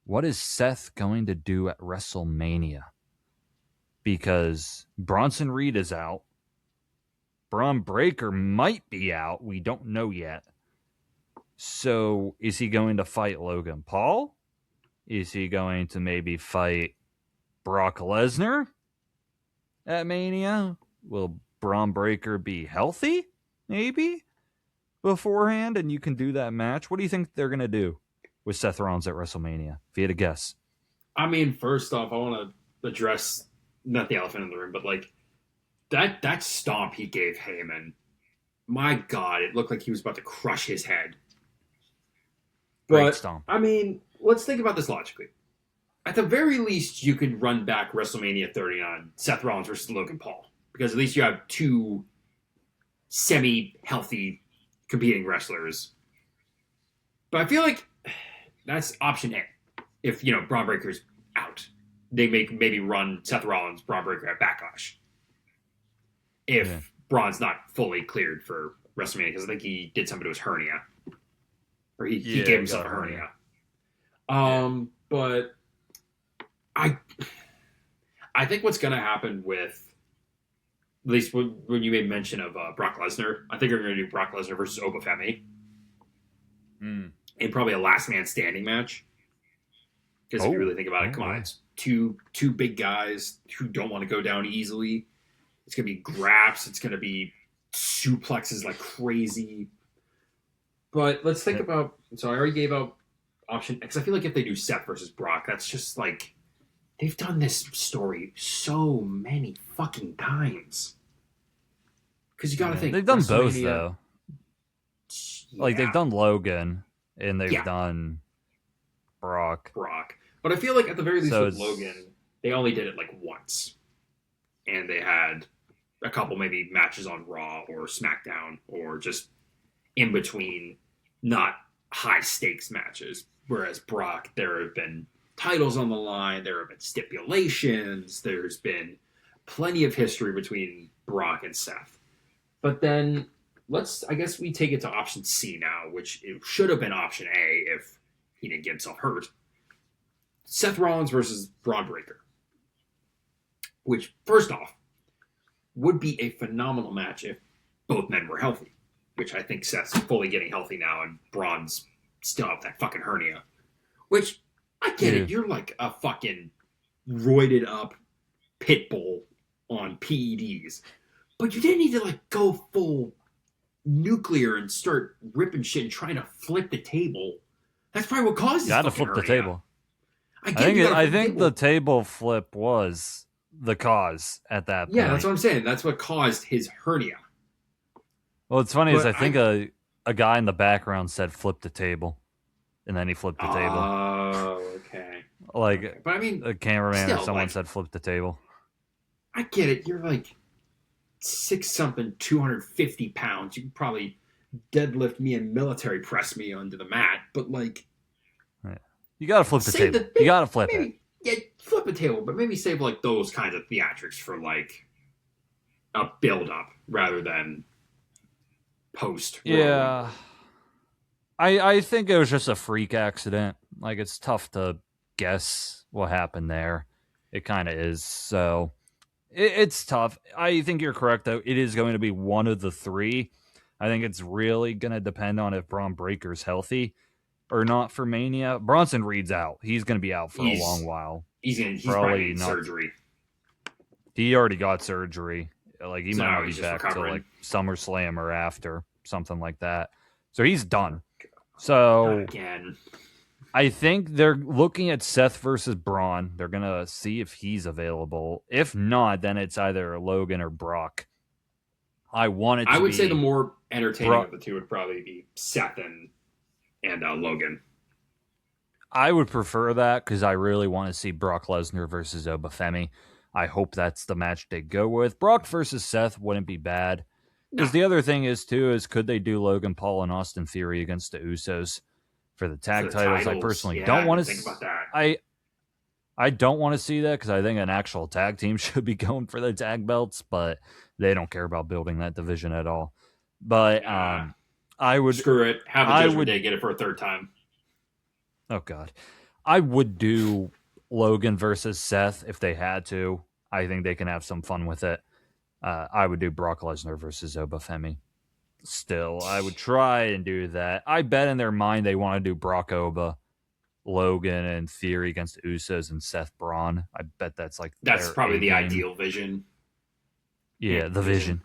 what is Seth going to do at WrestleMania? Because Bronson Reed is out. Braun Breaker might be out. We don't know yet. So is he going to fight Logan Paul? Is he going to maybe fight Brock Lesnar at Mania? Will Braun Breaker be healthy? Maybe beforehand, and you can do that match. What do you think they're going to do with Seth Rollins at WrestleMania? If you had to guess. I mean, first off, I want to address not the elephant in the room, but like that stomp he gave Heyman. My God, it looked like he was about to crush his head. But stomp. I mean, let's think about this logically. At the very least, you could run back WrestleMania 39, Seth Rollins versus Logan Paul, because at least you have two semi-healthy competing wrestlers. But I feel like that's option A. If, Braun Breaker's out, they maybe run Seth Rollins, Braun Breaker at Backlash. If Braun's not fully cleared for WrestleMania, because I think he did something to his hernia. Or he gave himself a hernia. But I think what's going to happen with, at least when you made mention of Brock Lesnar, I think they're going to do Brock Lesnar versus Obafemi. In probably a last man standing match. Because if you really think about it, come on, it's two big guys who don't want to go down easily. It's going to be graps. It's going to be suplexes like crazy. But let's think about... So I already gave out option... Because I feel like if they do Seth versus Brock, that's just like... They've done this story so many fucking times. Because you got to think... They've done both, though. Like, they've done Logan, and they've done Brock. But I feel like at the very least with Logan, they only did it like once. And they had a couple maybe matches on Raw or SmackDown or just in between not high stakes matches. Whereas Brock, there have been titles on the line, there have been stipulations, there's been plenty of history between Brock and Seth. But then I guess we take it to option C now, which it should have been option A if he didn't get himself hurt. Seth Rollins versus Braun Breaker. Which, first off, would be a phenomenal match if both men were healthy. Which I think Seth's fully getting healthy now, and Braun's still up that fucking hernia. Which, I get it, you're like a fucking roided up pit bull on PEDs. But you didn't need to like go full nuclear and start ripping shit and trying to flip the table. That's probably what caused this fucking hernia. You gotta flip the table. I think the table flip was the cause at that point. Yeah, that's what I'm saying. That's what caused his hernia. Well, it's funny is I think a guy in the background said flip the table, and then he flipped the table. Oh, okay. But I mean, a cameraman or someone said flip the table. I get it. You're like 6-something, 250 pounds. You can probably deadlift me and military press me onto the mat, but like... You gotta flip the table. You gotta flip it. Yeah, flip a table, but maybe save like those kinds of theatrics for like a build-up rather than post. Yeah. I think it was just a freak accident. Like, it's tough to guess what happened there. It kind of is. So it's tough. I think you're correct, though. It is going to be one of the three. I think it's really going to depend on if Braun Breaker's healthy or not for Mania. Bronson Reed's out. He's going to be out for a long while. He's probably in surgery. He already got surgery. Like, he might not be back till like SummerSlam or after, something like that. So he's done. So again, I think they're looking at Seth versus Braun. They're going to see if he's available. If not, then it's either Logan or Brock. I would say the more entertaining of the two would probably be Seth and Logan. I would prefer that because I really want to see Brock Lesnar versus Obafemi. I hope that's the match they go with. Brock versus Seth wouldn't be bad. Because the other thing is, could they do Logan Paul and Austin Theory against the Usos for the tag titles? I personally don't want to think about that. I don't want to see that because I think an actual tag team should be going for the tag belts, but they don't care about building that division at all. But I would... Screw it. Have a Judgment Day. Get it for a third time. Oh, God. I would do Logan versus Seth if they had to. I think they can have some fun with it. I would do Brock Lesnar versus Obafemi. Still, I would try and do that. I bet in their mind they want to do Brock Oba Logan and Theory against Usos and Seth Braun. I bet that's like that's probably the ideal vision. Yeah, the vision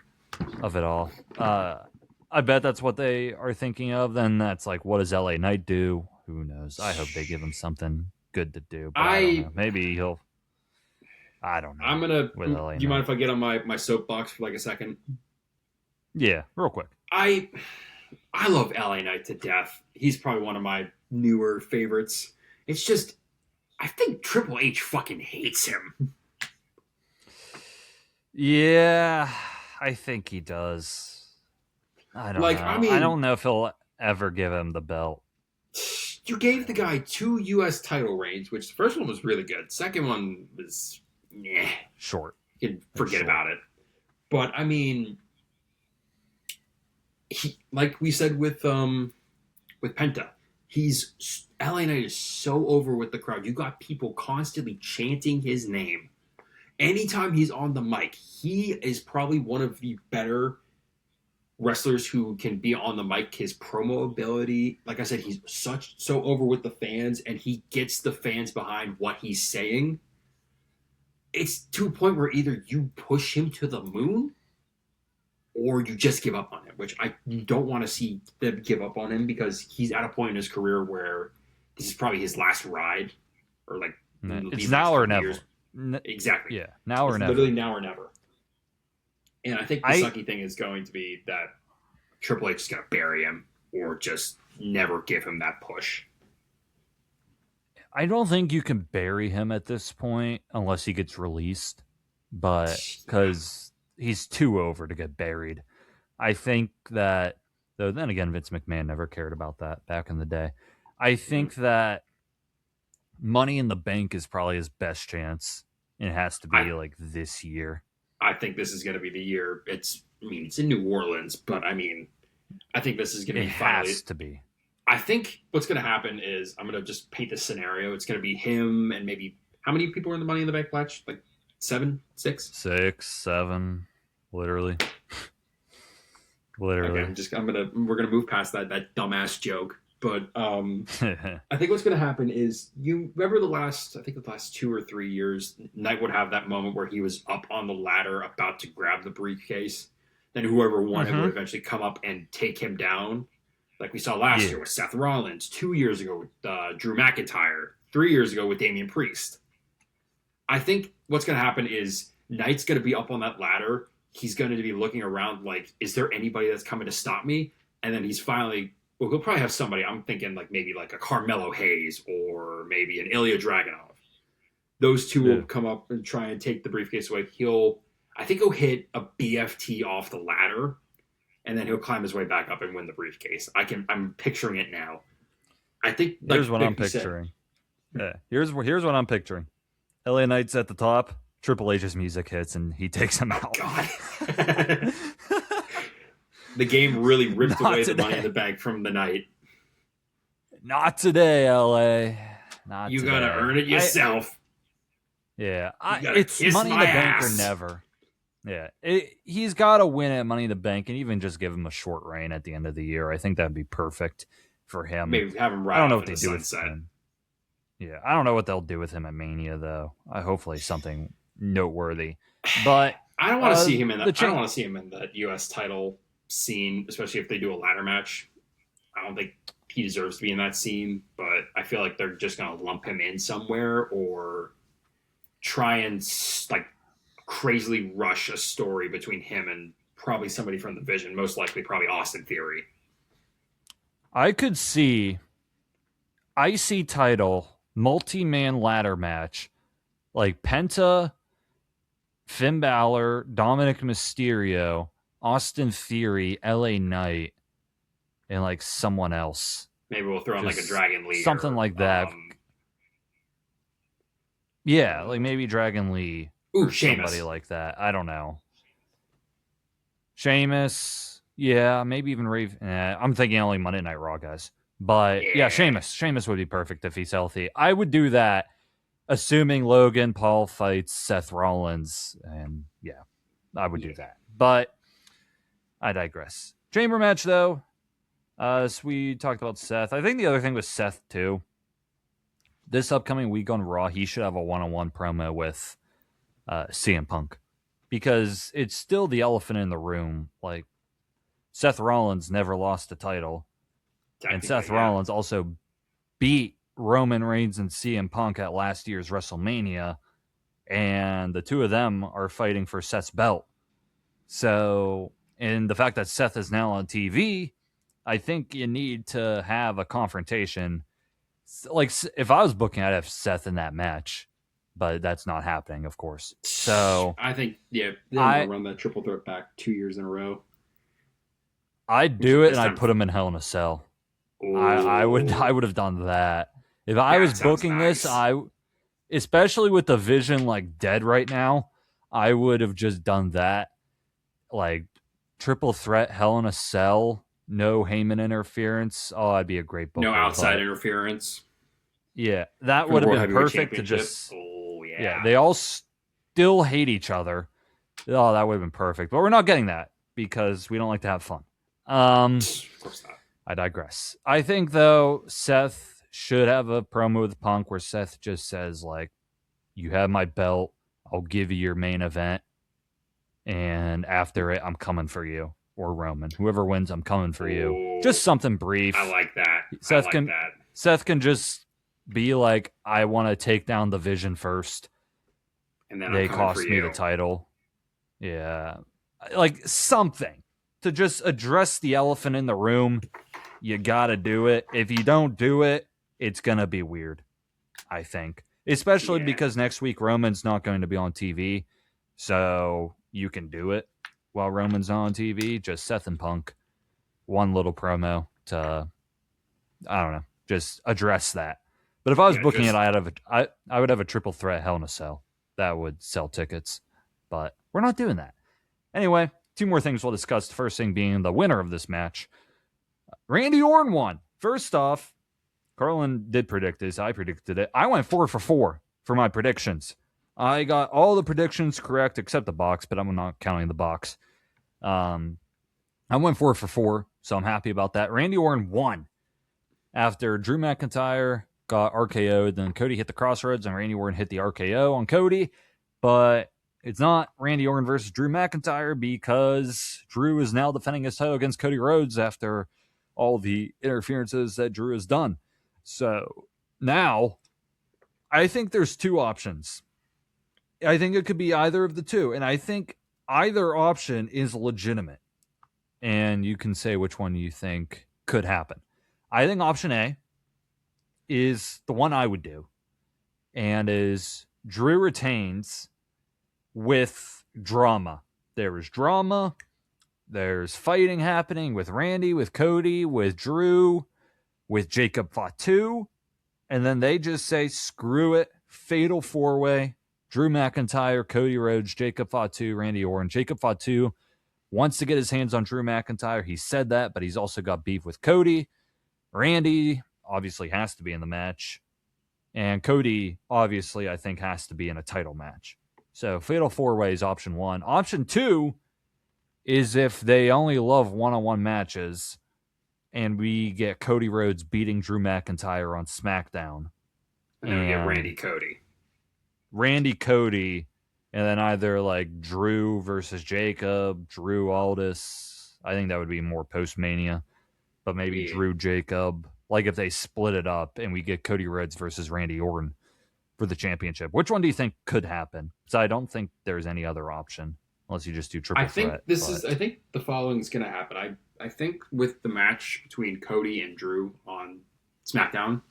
of it all. I bet that's what they are thinking of. Then that's like, what does LA Knight do? Who knows? I hope they give him something good to do. But I don't know. Maybe he'll. I don't know. I'm gonna. Do you mind if I get on my soapbox for like a second? Yeah, real quick. I love LA Knight to death. He's probably one of my newer favorites. It's just, I think Triple H fucking hates him. Yeah, I think he does. I don't know. I mean, I don't know if he'll ever give him the belt. You gave the guy 2 U.S. title reigns, which the first one was really good. Second one was short. You can forget about it. But I mean, like we said with Penta, LA Knight is so over with the crowd. You got people constantly chanting his name. Anytime he's on the mic, he is probably one of the better wrestlers who can be on the mic. His promo ability, like I said, he's so over with the fans, and he gets the fans behind what he's saying. It's to a point where either you push him to the moon or you just give up on him, which I don't want to see them give up on him, because he's at a point in his career where this is probably his last ride, or like it's now or never. Exactly. Yeah, now or never. Literally now or never. And I think the sucky thing is going to be that Triple H is going to bury him or just never give him that push. I don't think you can bury him at this point unless he gets released, but because he's too over to get buried. I think that, though, then again, Vince McMahon never cared about that back in the day. I think that Money in the Bank is probably his best chance. It has to be like this year. I think this is going to be the year. It's in New Orleans, but I think this is going to be finally. It has to be. I think what's going to happen is, I'm going to just paint this scenario. It's going to be him and maybe, how many people are in the Money in the Bank match? Like 7, 6? 6, 7, literally. Literally. Okay, we're going to move past that dumbass joke. But I think what's going to happen is, you remember the last 2 or 3 years, Knight would have that moment where he was up on the ladder about to grab the briefcase. Then whoever won it would eventually come up and take him down. Like we saw last year with Seth Rollins, 2 years ago with Drew McIntyre, 3 years ago with Damian Priest. I think what's going to happen is Knight's going to be up on that ladder. He's going to be looking around like, is there anybody that's coming to stop me? And then he's finally... Well, he'll probably have somebody. I'm thinking like maybe like a Carmelo Hayes or maybe an Ilya Dragunov. Those two will come up and try and take the briefcase away. I think he'll hit a BFT off the ladder, and then he'll climb his way back up and win the briefcase. I'm picturing it now. I think here's what I'm picturing. Here's what I'm picturing. LA Knight's at the top. Triple H's music hits and he takes him out. God. The game really ripped away the Money in the Bank from the Night. Not today, LA. You got to earn it yourself. It's Money in the Bank or never. Yeah, he's got to win at Money in the Bank and even just give him a short reign at the end of the year. I think that'd be perfect for him. Maybe have him right. I don't know what they do with him. Yeah, I don't know what they'll do with him at Mania though. Hopefully something noteworthy. But I don't want to see him in that. I don't want to see him in that U.S. title scene, especially if they do a ladder match. I don't think he deserves to be in that scene, but I feel like they're just going to lump him in somewhere or try and like crazily rush a story between him and probably somebody from the Vision, most likely probably Austin Theory. I could see IC title multi-man ladder match like Penta, Finn Balor, Dominic Mysterio, Austin Theory, LA Knight, and like someone else. Maybe we'll throw in like a Dragon Lee. Something like that. Yeah, like maybe Dragon Lee. Ooh, somebody like that. I don't know. Sheamus. Yeah, maybe even Rave. I'm thinking only Monday Night Raw guys. But yeah, Sheamus. Sheamus would be perfect if he's healthy. I would do that, assuming Logan Paul fights Seth Rollins. And yeah, I would do that. But I digress. Chamber match, though. So we talked about Seth. I think the other thing was Seth, too. this upcoming week on Raw, he should have a one-on-one promo with CM Punk, because it's still the elephant in the room. Like, Seth Rollins never lost the title, and Seth Rollins also beat Roman Reigns and CM Punk at last year's WrestleMania, and the two of them are fighting for Seth's belt. So, and the fact that Seth is now on TV, I think you need to have a confrontation. Like, if I was booking, I'd have Seth in that match, but that's not happening, of course. So I think, they're going to run that triple threat back 2 years in a row. I'd do it, and I'd put him in Hell in a Cell. I would have done that. If I was booking this, especially with the Vision like dead right now, I would have just done that. Like, triple threat, Hell in a Cell, no Heyman interference. Oh, I'd be a great booker. No outside interference. Yeah, that would have been perfect to just... Oh, yeah. Yeah, they all still hate each other. Oh, that would have been perfect. But we're not getting that because we don't like to have fun. Of course not. I digress. I think, though, Seth should have a promo with Punk where Seth just says, like, you have my belt. I'll give you your main event. And after it, I'm coming for you. Or Roman. Whoever wins, I'm coming for you. Just something brief. I like that. Seth can just be like, I want to take down the Vision first. And then they cost me the title. Yeah. Like, something to just address the elephant in the room. You got to do it. If you don't do it, it's going to be weird, I think. Especially because next week Roman's not going to be on TV. So you can do it while Roman's not on TV. Just Seth and Punk. One little promo to, I don't know, just address that. But if I was booking it, I would have a triple threat Hell in a Cell. That would sell tickets. But we're not doing that. Anyway, two more things we'll discuss. The first thing being the winner of this match. Randy Orton won. First off, Carlin did predict this. I predicted it. I went 4 for 4 for my predictions. I got all the predictions correct except the box, but I'm not counting the box. I went 4 for 4, so I'm happy about that. Randy Orton won after Drew McIntyre got RKO'd. Then Cody hit the crossroads, and Randy Orton hit the RKO on Cody. But it's not Randy Orton versus Drew McIntyre because Drew is now defending his title against Cody Rhodes after all the interferences that Drew has done. So now I think there's two options. I think it could be either of the two, and I think either option is legitimate. And you can say which one you think could happen. I think option A is the one I would do, and is Drew retains with drama. There is drama. There's fighting happening with Randy, with Cody, with Drew, with Jacob Fatu. And then they just say, screw it. Fatal 4-way. Drew McIntyre, Cody Rhodes, Jacob Fatu, Randy Orton. Jacob Fatu wants to get his hands on Drew McIntyre. He said that, but he's also got beef with Cody. Randy obviously has to be in the match. And Cody obviously, I think, has to be in a title match. So fatal 4-way is option one. Option two is if they only love one-on-one matches and we get Cody Rhodes beating Drew McIntyre on SmackDown. And then we get Randy Cody. Randy Cody, and then either like Drew versus Jacob, Drew Aldis. I think that would be more post-Mania. But maybe Drew Jacob. Like if they split it up and we get Cody Rhodes versus Randy Orton for the championship. Which one do you think could happen? So I don't think there's any other option unless you just do triple threat. I think the following is going to happen. I think with the match between Cody and Drew on SmackDown,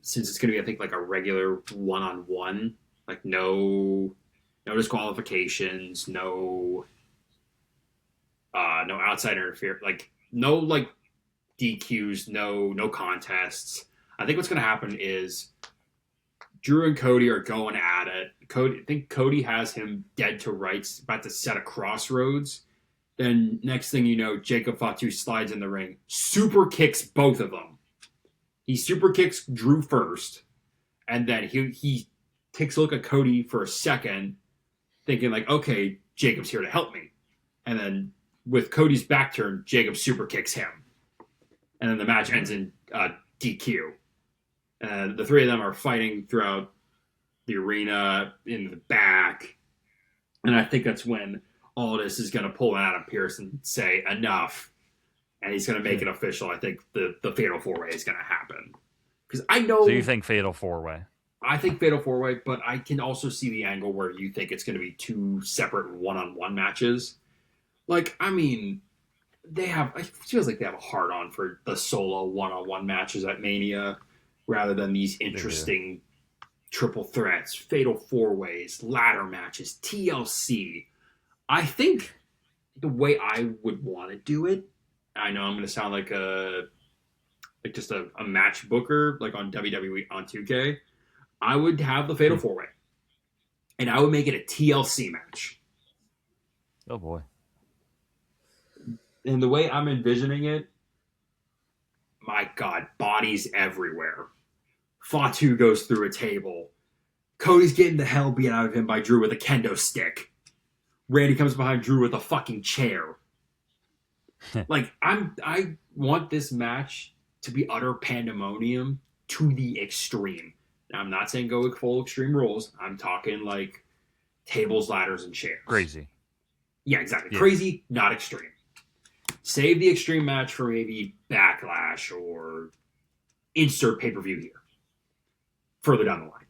since it's going to be, I think, like a regular one-on-one, like no disqualifications, no outside interference, like no like DQs, no contests. I think what's going to happen is Drew and Cody are going at it. I think Cody has him dead to rights, about to set a crossroads. Then next thing you know, Jacob Fatu slides in the ring, super kicks both of them. He super kicks Drew first, and then he takes a look at Cody for a second, thinking like, okay, Jacob's here to help me. And then with Cody's back turn, Jacob super kicks him. And then the match ends in DQ. And the three of them are fighting throughout the arena, in the back. And I think that's when Aldis is going to pull Adam Pearce and say, enough. And he's going to make it official. I think the Fatal 4-Way is going to happen. Because I know... So you think Fatal 4-Way? I think Fatal 4-Way, but I can also see the angle where you think it's going to be two separate one-on-one matches. Like, I mean, it feels like they have a hard-on for the solo one-on-one matches at Mania rather than these interesting triple threats, Fatal 4-Ways, ladder matches, TLC. I think the way I would want to do it, I know I'm going to sound like just a match booker, like on WWE on 2K. I would have the Fatal 4-Way, and I would make it a TLC match. Oh boy! And the way I'm envisioning it, my God, bodies everywhere. Fatu goes through a table. Cody's getting the hell beat out of him by Drew with a kendo stick. Randy comes behind Drew with a fucking chair. Like, I want this match to be utter pandemonium to the extreme. Now, I'm not saying go with full Extreme Rules. I'm talking like tables, ladders, and chairs. Crazy. Yeah, exactly. Yeah. Crazy, not extreme. Save the extreme match for maybe Backlash or insert pay-per-view here. Further down the line.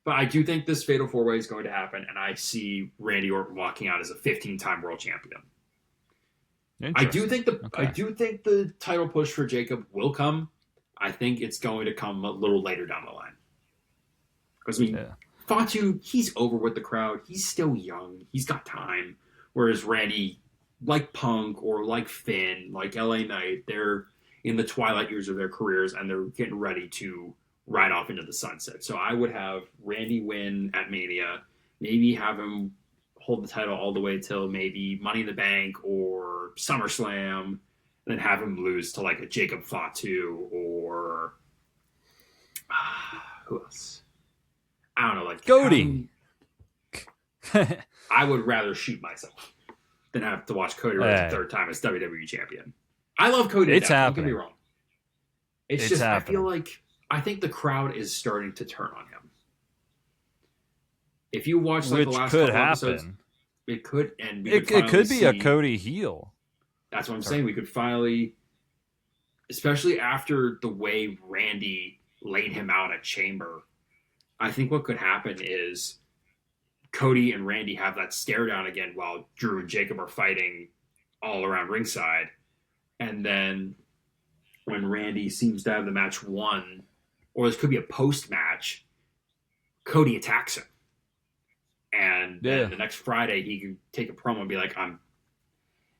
But I do think this Fatal 4-Way is going to happen, and I see Randy Orton walking out as a 15-time world champion. I do think the title push for Jacob will come. I think it's going to come a little later down the line. Because, Fatu, he's over with the crowd. He's still young. He's got time. Whereas Randy, like Punk or like Finn, like LA Knight, they're in the twilight years of their careers, and they're getting ready to ride off into the sunset. So I would have Randy win at Mania, maybe have him hold the title all the way till maybe Money in the Bank or SummerSlam, and then have him lose to like a Jacob Fatu or who else? I don't know, like Cody. I would rather shoot myself than have to watch Cody Rhodes the third time as WWE champion. I love Cody. It's happening. Don't get me wrong. It's just happening. I think the crowd is starting to turn on him. If you watch like the last couple episodes, it could, and it could be a Cody heel. That's what I'm saying. We could finally, especially after the way Randy laid him out at Chamber, I think what could happen is Cody and Randy have that stare down again while Drew and Jacob are fighting all around ringside. And then when Randy seems to have the match won, or this could be a post-match, Cody attacks him. And then the next Friday, he can take a promo and be like,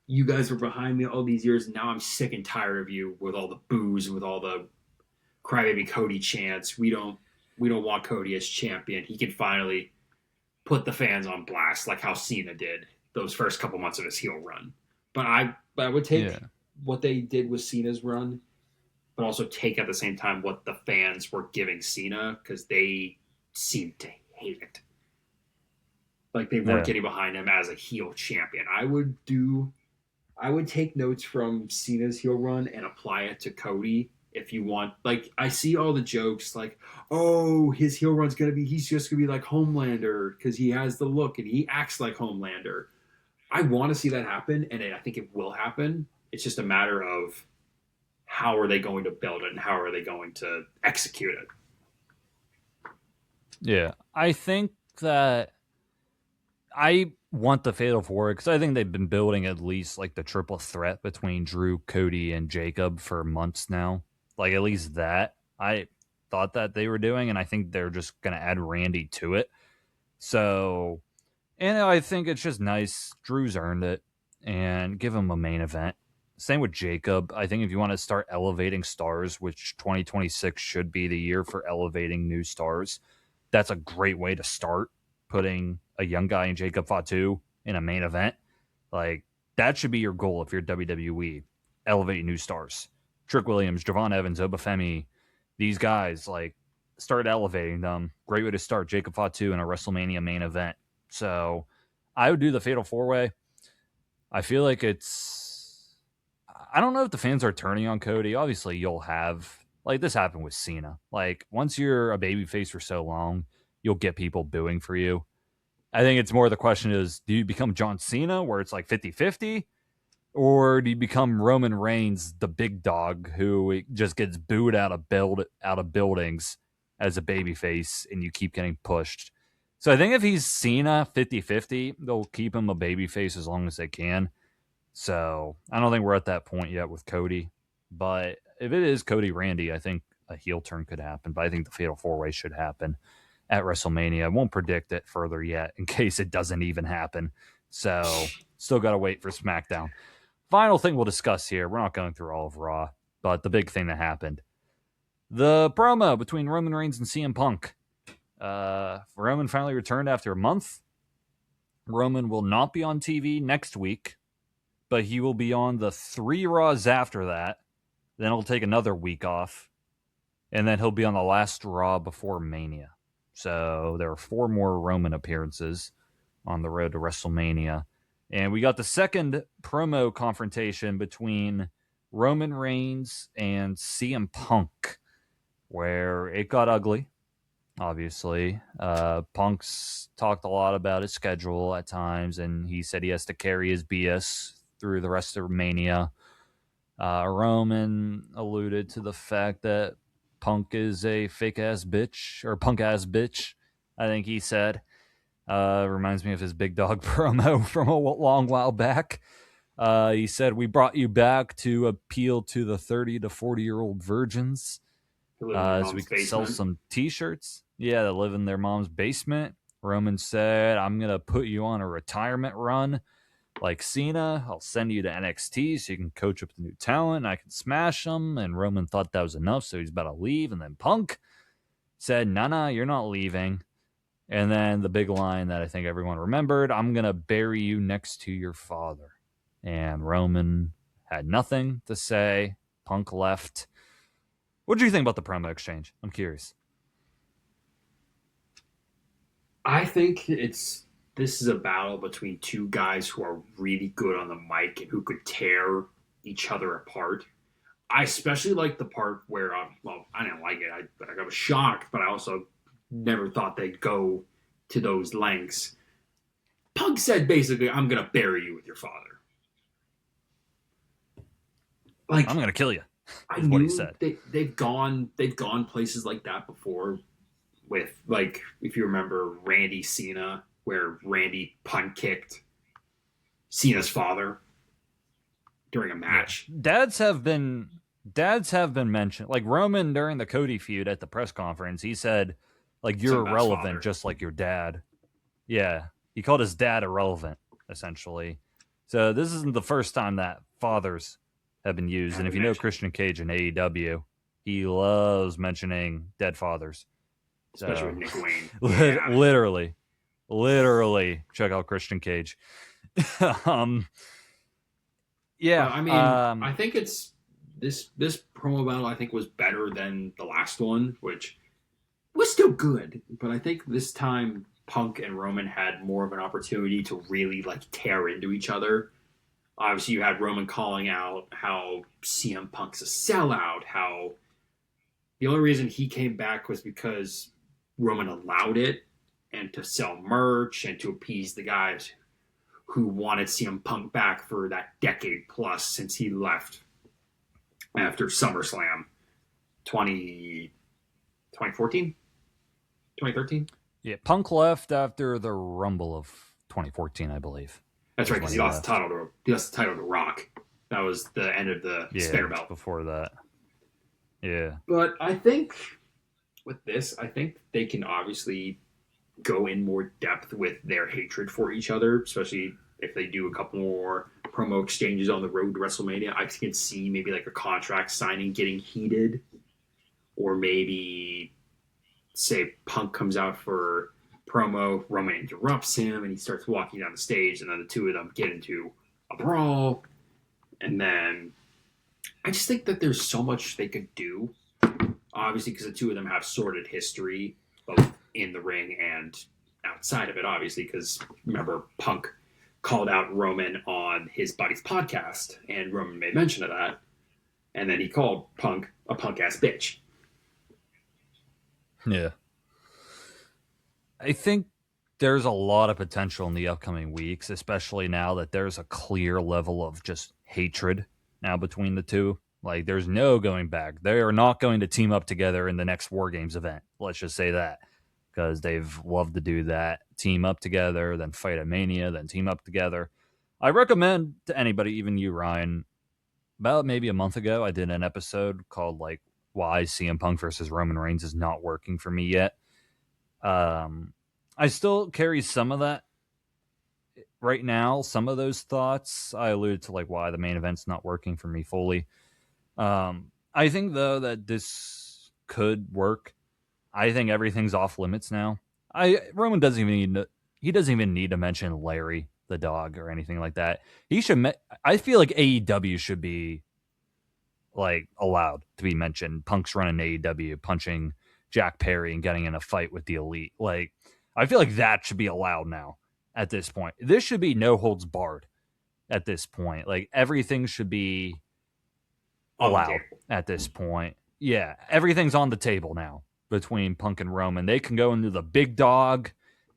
you guys were behind me all these years, and now I'm sick and tired of you with all the boos and with all the crybaby Cody chants. We don't want Cody as champion. He can finally put the fans on blast like how Cena did those first couple months of his heel run. But I would take what they did with Cena's run, but also take at the same time what the fans were giving Cena, because they seemed to hate it. Like they weren't getting behind him as a heel champion. I would take notes from Cena's heel run and apply it to Cody if you want. Like, I see all the jokes like, oh, his heel run's he's just gonna be like Homelander because he has the look and he acts like Homelander. I want to see that happen, and I think it will happen. It's just a matter of how are they going to build it and how are they going to execute it. Yeah, I think that I want the Fatal 4 because I think they've been building at least like the triple threat between Drew, Cody, and Jacob for months now. Like at least that I thought that they were doing, and I think they're just going to add Randy to it. So, and I think it's just nice. Drew's earned it, and give him a main event. Same with Jacob. I think if you want to start elevating stars, which 2026 should be the year for elevating new stars, that's a great way to start, putting a young guy in Jacob Fatu in a main event. Like, that should be your goal if you're WWE. Elevate new stars. Trick Williams, Javon Evans, Obafemi, these guys, like, start elevating them. Great way to start Jacob Fatu in a WrestleMania main event. So I would do the Fatal 4-Way. I feel like I don't know if the fans are turning on Cody. Obviously, you'll have like this happened with Cena. Like once you're a babyface for so long, you'll get people booing for you. I think it's more the question is, do you become John Cena where it's like 50-50? Or do you become Roman Reigns, the big dog, who just gets booed out of buildings as a babyface and you keep getting pushed? So I think if he's Cena 50-50, they'll keep him a babyface as long as they can. So I don't think we're at that point yet with Cody. But if it is Cody Randy, I think a heel turn could happen. But I think the Fatal 4-Way should happen at WrestleMania. I won't predict it further yet in case it doesn't even happen. So still got to wait for SmackDown. Final thing we'll discuss here. We're not going through all of Raw, but the big thing that happened. The promo between Roman Reigns and CM Punk. Roman finally returned after a month. Roman will not be on TV next week, but he will be on the 3 Raws after that. Then he'll take another week off, and then he'll be on the last Raw before Mania. So there are 4 more Roman appearances on the road to WrestleMania. And we got the second promo confrontation between Roman Reigns and CM Punk, where it got ugly, obviously. Punk's talked a lot about his schedule at times, and he said he has to carry his BS through the rest of Mania. Roman alluded to the fact that Punk is a fake-ass bitch, or punk-ass bitch, I think he said. Reminds me of his big dog promo from a long while back. He said, "We brought you back to appeal to the 30 to 40-year-old virgins so we could sell some T-shirts. Yeah, that live in their mom's basement." Roman said, "I'm going to put you on a retirement run like Cena. I'll send you to NXT so you can coach up the new talent. I can smash them." And Roman thought that was enough, so he's about to leave. And then Punk said, "Nah, you're not leaving." And then the big line that I think everyone remembered, "I'm going to bury you next to your father." And Roman had nothing to say. Punk left. What did you think about the promo exchange? I'm curious. I think this is a battle between 2 guys who are really good on the mic and who could tear each other apart. I especially like the part where, I didn't like it. I was shocked, but I also never thought they'd go to those lengths. Punk said basically, "I'm going to bury you with your father." Like, "I'm going to kill you." I knew what he said. They've gone places like that before with, like, if you remember Randy Cena, where Randy punt kicked Cena's father during a match. Yeah. Dads have been mentioned. Like Roman during the Cody feud at the press conference, he said, like, "You're irrelevant just like your dad." Yeah. He called his dad irrelevant, essentially. So this isn't the first time that fathers have been used. And if you know Christian Cage in AEW, he loves mentioning dead fathers. Especially with Nick Wayne. Yeah. Literally, check out Christian Cage. Yeah. I mean, I think it's this promo battle, I think, was better than the last one, which was still good. But I think this time Punk and Roman had more of an opportunity to really, like, tear into each other. Obviously, you had Roman calling out how CM Punk's a sellout, how the only reason he came back was because Roman allowed it, and to sell merch and to appease the guys who wanted CM Punk back for that decade plus since he left after SummerSlam 2014? 2013? Yeah, Punk left after the Rumble of 2014, I believe. That's right, because he lost the title to Rock. That was the end of the spare belt. Before that. Yeah. But I think with this, I think they can obviously go in more depth with their hatred for each other, especially if they do a couple more promo exchanges on the road to WrestleMania. I can see maybe like a contract signing getting heated, or maybe say Punk comes out for promo, Roman interrupts him, and he starts walking down the stage, and then the 2 of them get into a brawl. And then I just think that there's so much they could do, obviously, because the 2 of them have sordid history, both in the ring and outside of it, obviously, because remember, Punk called out Roman on his buddy's podcast, and Roman made mention of that. And then he called Punk a punk-ass bitch. Yeah. I think there's a lot of potential in the upcoming weeks, especially now that there's a clear level of just hatred now between the two. Like, there's no going back. They are not going to team up together in the next War Games event. Let's just say that. Because they've loved to do that. Team up together, then fight at Mania, then team up together. I recommend to anybody, even you, Ryan, about maybe a month ago, I did an episode called, like, why CM Punk versus Roman Reigns is not working for me yet. I still carry some of that right now. Some of those thoughts I alluded to, like why the main event's not working for me fully. I think though that this could work. I think everything's off limits now. Roman doesn't even need to mention Larry the dog or anything like that. He should. I feel like AEW should be like allowed to be mentioned. Punk's running AEW, punching Jack Perry and getting in a fight with the Elite. Like, I feel like that should be allowed now at this point. This should be no holds barred at this point. Like, everything should be allowed at this point. Yeah, everything's on the table now between Punk and Roman. They can go into the big dog,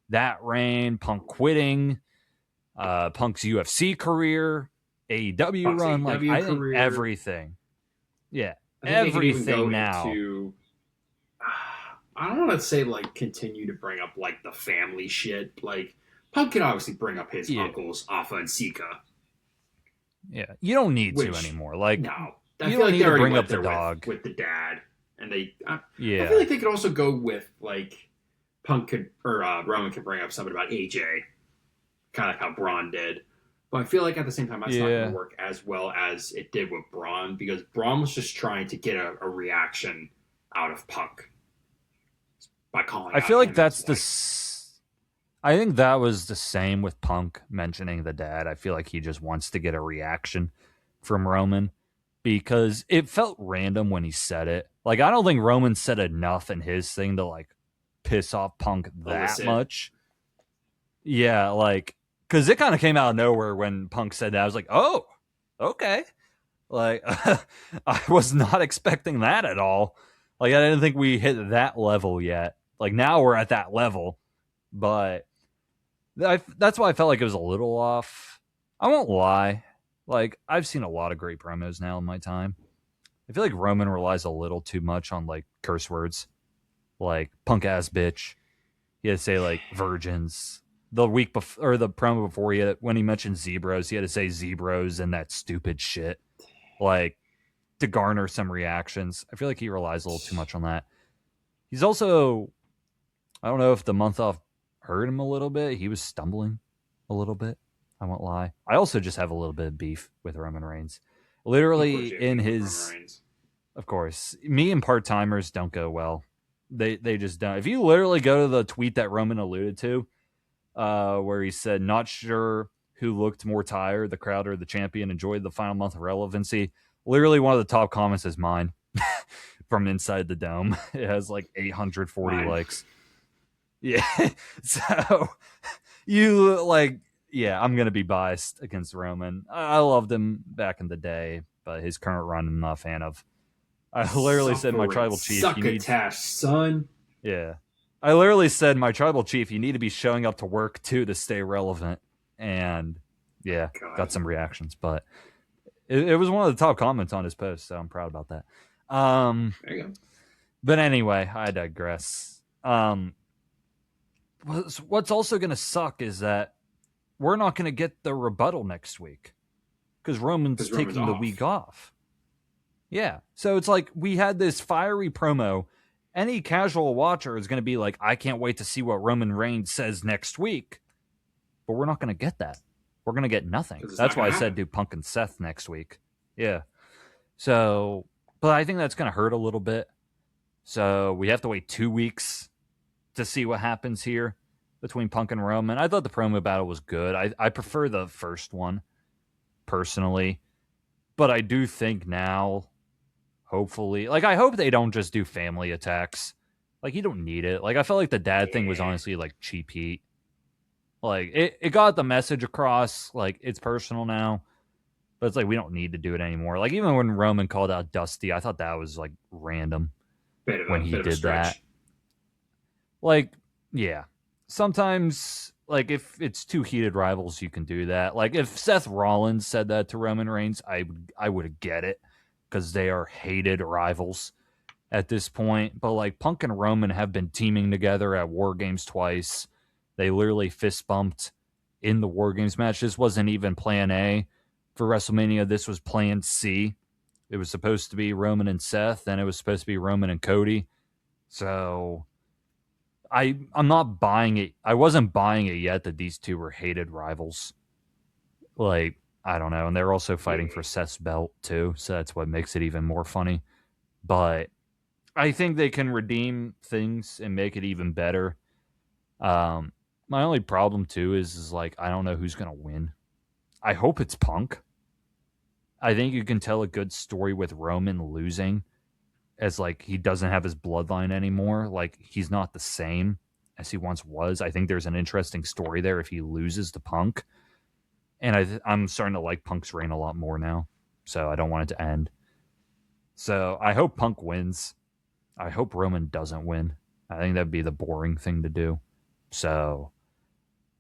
that reign, Punk quitting, Punk's UFC career, AEW Punk's run, AEW like career. I think everything. Yeah, everything now. I don't want to say like continue to bring up like the family shit. Like Punk can obviously bring up his uncles Alpha and Sika. Yeah, you don't need to anymore. Like, no, you don't need to bring up the dog with the dad, and they. I feel like they could also go with like Punk could or Roman could bring up something about AJ, kind of like how Braun did. But I feel like at the same time, that's not going to work as well as it did with Braun, because Braun was just trying to get a reaction out of Punk by calling. I feel like that's I think that was the same with Punk mentioning the dad. I feel like he just wants to get a reaction from Roman because it felt random when he said it. Like, I don't think Roman said enough in his thing to like piss off Punk that much. Yeah, like. Because it kind of came out of nowhere when Punk said that. I was like, oh, okay. Like, I was not expecting that at all. Like, I didn't think we hit that level yet. Like, now we're at that level. But that's why I felt like it was a little off. I won't lie. Like, I've seen a lot of great promos now in my time. I feel like Roman relies a little too much on, like, curse words. Like, punk-ass bitch. He had to say, like, virgins. The week before, or the promo before, when he mentioned zebras, he had to say zebras and that stupid shit, like, to garner some reactions. I feel like he relies a little too much on that. He's also, I don't know if the month off hurt him a little bit. He was stumbling a little bit. I won't lie. I also just have a little bit of beef with Roman Reigns. Literally in his, of course, me and part-timers don't go well. They just don't. If you literally go to the tweet that Roman alluded to, where he said, not sure who looked more tired, the crowd or the champion, enjoyed the final month of relevancy. Literally one of the top comments is mine from inside the dome. It has like 840 likes. Yeah. So you like, yeah, I'm going to be biased against Roman. I loved him back in the day, but his current run I'm not a fan of. I literally said my tribal chief. Succotash, son. Yeah. I literally said, my tribal chief, you need to be showing up to work, too, to stay relevant. And, yeah, got some reactions. But it was one of the top comments on his post, so I'm proud about that. There you go. But anyway, I digress. What's also going to suck is that we're not going to get the rebuttal next week. Because Roman's taking the week off. Yeah. So it's like we had this fiery promo. Any casual watcher is going to be like, I can't wait to see what Roman Reigns says next week. But we're not going to get that. We're going to get nothing. That's why I said do Punk and Seth next week. Yeah. So, but I think that's going to hurt a little bit. So we have to wait 2 weeks to see what happens here between Punk and Roman. I thought the promo battle was good. I prefer the first one, personally. But I do think now, hopefully, like, I hope they don't just do family attacks. Like, you don't need it. Like, I felt like the dad thing was honestly, like, cheap heat. Like, it got the message across. Like, it's personal now. But it's like, we don't need to do it anymore. Like, even when Roman called out Dusty, I thought that was, like, random when he did that. Like, yeah. Sometimes, like, if it's two heated rivals, you can do that. Like, if Seth Rollins said that to Roman Reigns, I would get it, because they are hated rivals at this point. But, like, Punk and Roman have been teaming together at War Games twice. They literally fist bumped in the War Games match. This wasn't even plan A for WrestleMania. This was plan C. It was supposed to be Roman and Seth, then it was supposed to be Roman and Cody. So I'm not buying it. I wasn't buying it yet that these two were hated rivals. Like, I don't know. And they're also fighting for Seth's belt too, so that's what makes it even more funny. But I think they can redeem things and make it even better. My only problem too is like, I don't know who's gonna win. I hope it's Punk. I think you can tell a good story with Roman losing, as like, he doesn't have his bloodline anymore. Like, he's not the same as he once was. I think there's an interesting story there if he loses to Punk. And I'm starting to like Punk's reign a lot more now. So I don't want it to end. So I hope Punk wins. I hope Roman doesn't win. I think that'd be the boring thing to do. So,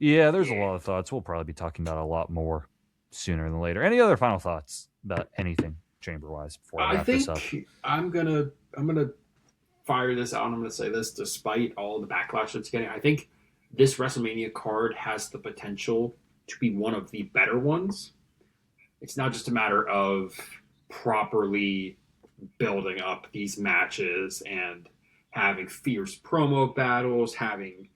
yeah, there's a lot of thoughts. We'll probably be talking about a lot more sooner than later. Any other final thoughts about anything chamber-wise before I wrap this up? I'm gonna fire this out. I'm gonna say this, despite all the backlash it's getting, I think this WrestleMania card has the potential to be one of the better ones. It's not just a matter of properly building up these matches and having fierce promo battles, having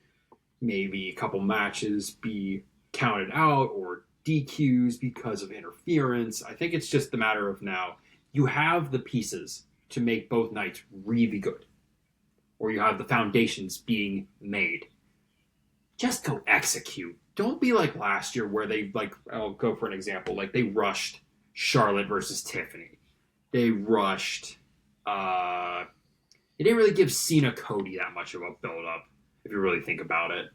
maybe a couple matches be counted out or DQs because of interference. I think it's just the matter of now you have the pieces to make both nights really good, or you have the foundations being made. Just go execute. Don't be like last year where they, like, I'll go for an example, like they rushed Charlotte versus Tiffany. They rushed, they didn't really give Cena Cody that much of a build up, if you really think about it.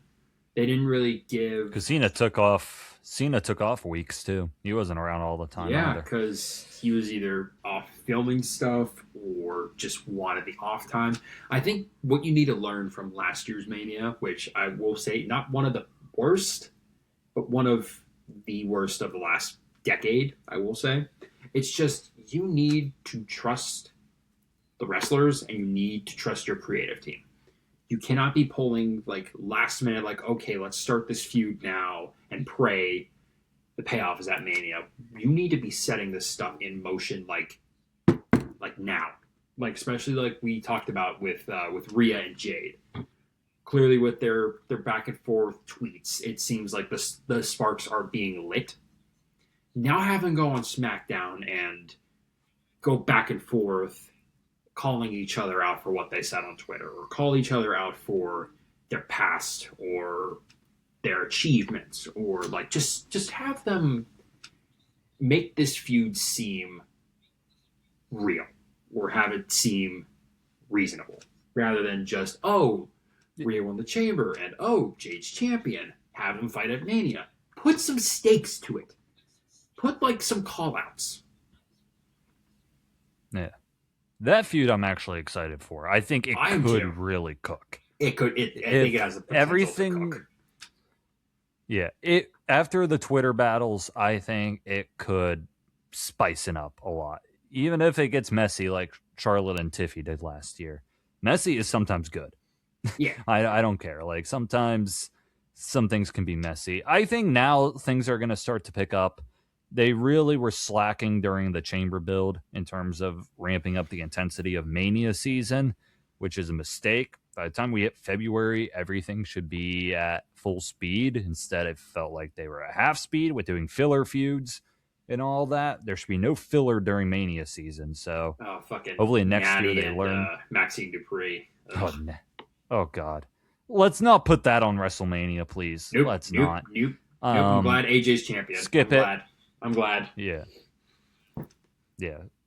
They didn't really give, because Cena took off weeks too. He wasn't around all the time. Yeah, because he was either off filming stuff or just wanted the off time. I think what you need to learn from last year's Mania, which I will say, not one of the worst, but one of the worst of the last decade, I will say. It's just, you need to trust the wrestlers and you need to trust your creative team. You cannot be pulling like last minute, like, okay, let's start this feud now and pray the payoff is at Mania. You need to be setting this stuff in motion like now. Like, especially like we talked about with Rhea and Jade. Clearly with their back and forth tweets, it seems like the sparks are being lit. Now have them go on SmackDown and go back and forth calling each other out for what they said on Twitter, or call each other out for their past or their achievements, or like just have them make this feud seem real, or have it seem reasonable, rather than just, oh, Rhea won the Chamber and oh, Jade's champion. Have them fight at Mania. Put some stakes to it. Put like some call outs. Yeah. That feud I'm actually excited for. I think it could really cook. It could. I think it has the potential to cook. Yeah. After the Twitter battles, I think it could spice it up a lot. Even if it gets messy like Charlotte and Tiffy did last year. Messy is sometimes good. Yeah. I don't care. Like, sometimes some things can be messy. I think now things are going to start to pick up. They really were slacking during the Chamber build in terms of ramping up the intensity of Mania season, which is a mistake. By the time we hit February, everything should be at full speed. Instead, it felt like they were at half speed with doing filler feuds and all that. There should be no filler during Mania season. So hopefully next year they learn. Maxine Dupree. Oh, God. Let's not put that on WrestleMania, please. Nope, Let's not. Nope. I'm glad AJ's champion. Skip I'm glad. Yeah.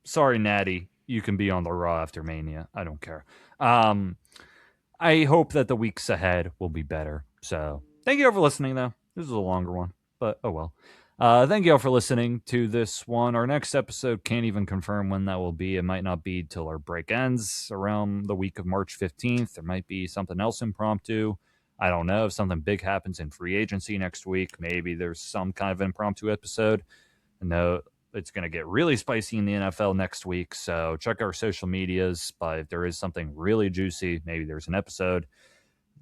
Sorry, Natty. You can be on the Raw after Mania. I don't care. I hope that the weeks ahead will be better. So, thank you for listening, though. This is a longer one, but oh well. Thank you all for listening to this one. Our next episode can't even confirm when that will be. It might not be till our break ends around the week of March 15th. There might be something else impromptu. I don't know if something big happens in free agency next week. Maybe there's some kind of impromptu episode. I know it's going to get really spicy in the NFL next week. So check our social medias. But if there is something really juicy, maybe there's an episode.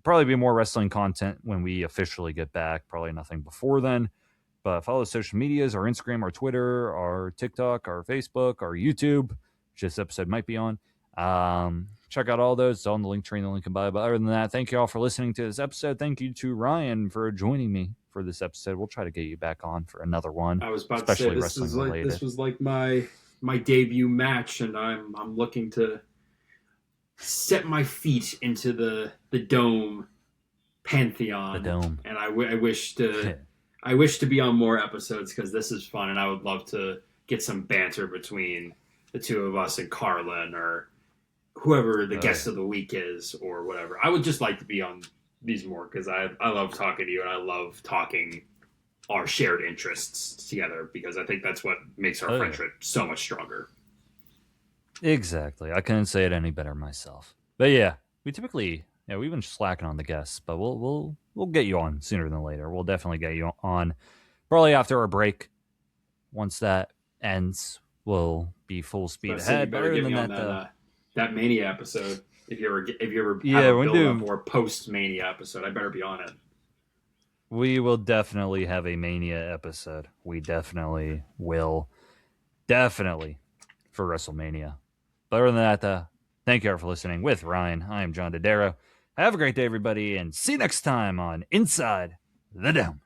Probably be more wrestling content when we officially get back. Probably nothing before then. But follow social medias, our Instagram, our Twitter, our TikTok, our Facebook, our YouTube, which this episode might be on. Check out all those. It's all in the link tree in the link in bio. But other than that, thank you all for listening to this episode. Thank you to Ryan for joining me for this episode. We'll try to get you back on for another one. I was about to say this was like my debut match, and I'm looking to set my feet into the Dome pantheon. The Dome, and I wish to be on more episodes because this is fun, and I would love to get some banter between the two of us and Carlin or whoever the guest of the week is or whatever. I would just like to be on these more because I love talking to you and I love talking our shared interests together because I think that's what makes our friendship so much stronger. Exactly. I couldn't say it any better myself. But yeah, we've been slacking on the guests, but we'll get you on sooner than later. We'll definitely get you on probably after our break. Once that ends, we'll be full speed ahead. Better than that Mania episode. If you ever have a build-up or post-Mania episode, I better be on it. We will definitely have a Mania episode. We definitely will. Definitely for WrestleMania. But other than that, thank you all for listening with Ryan. I am John Dodaro. Have a great day, everybody, and see you next time on Inside the Dome.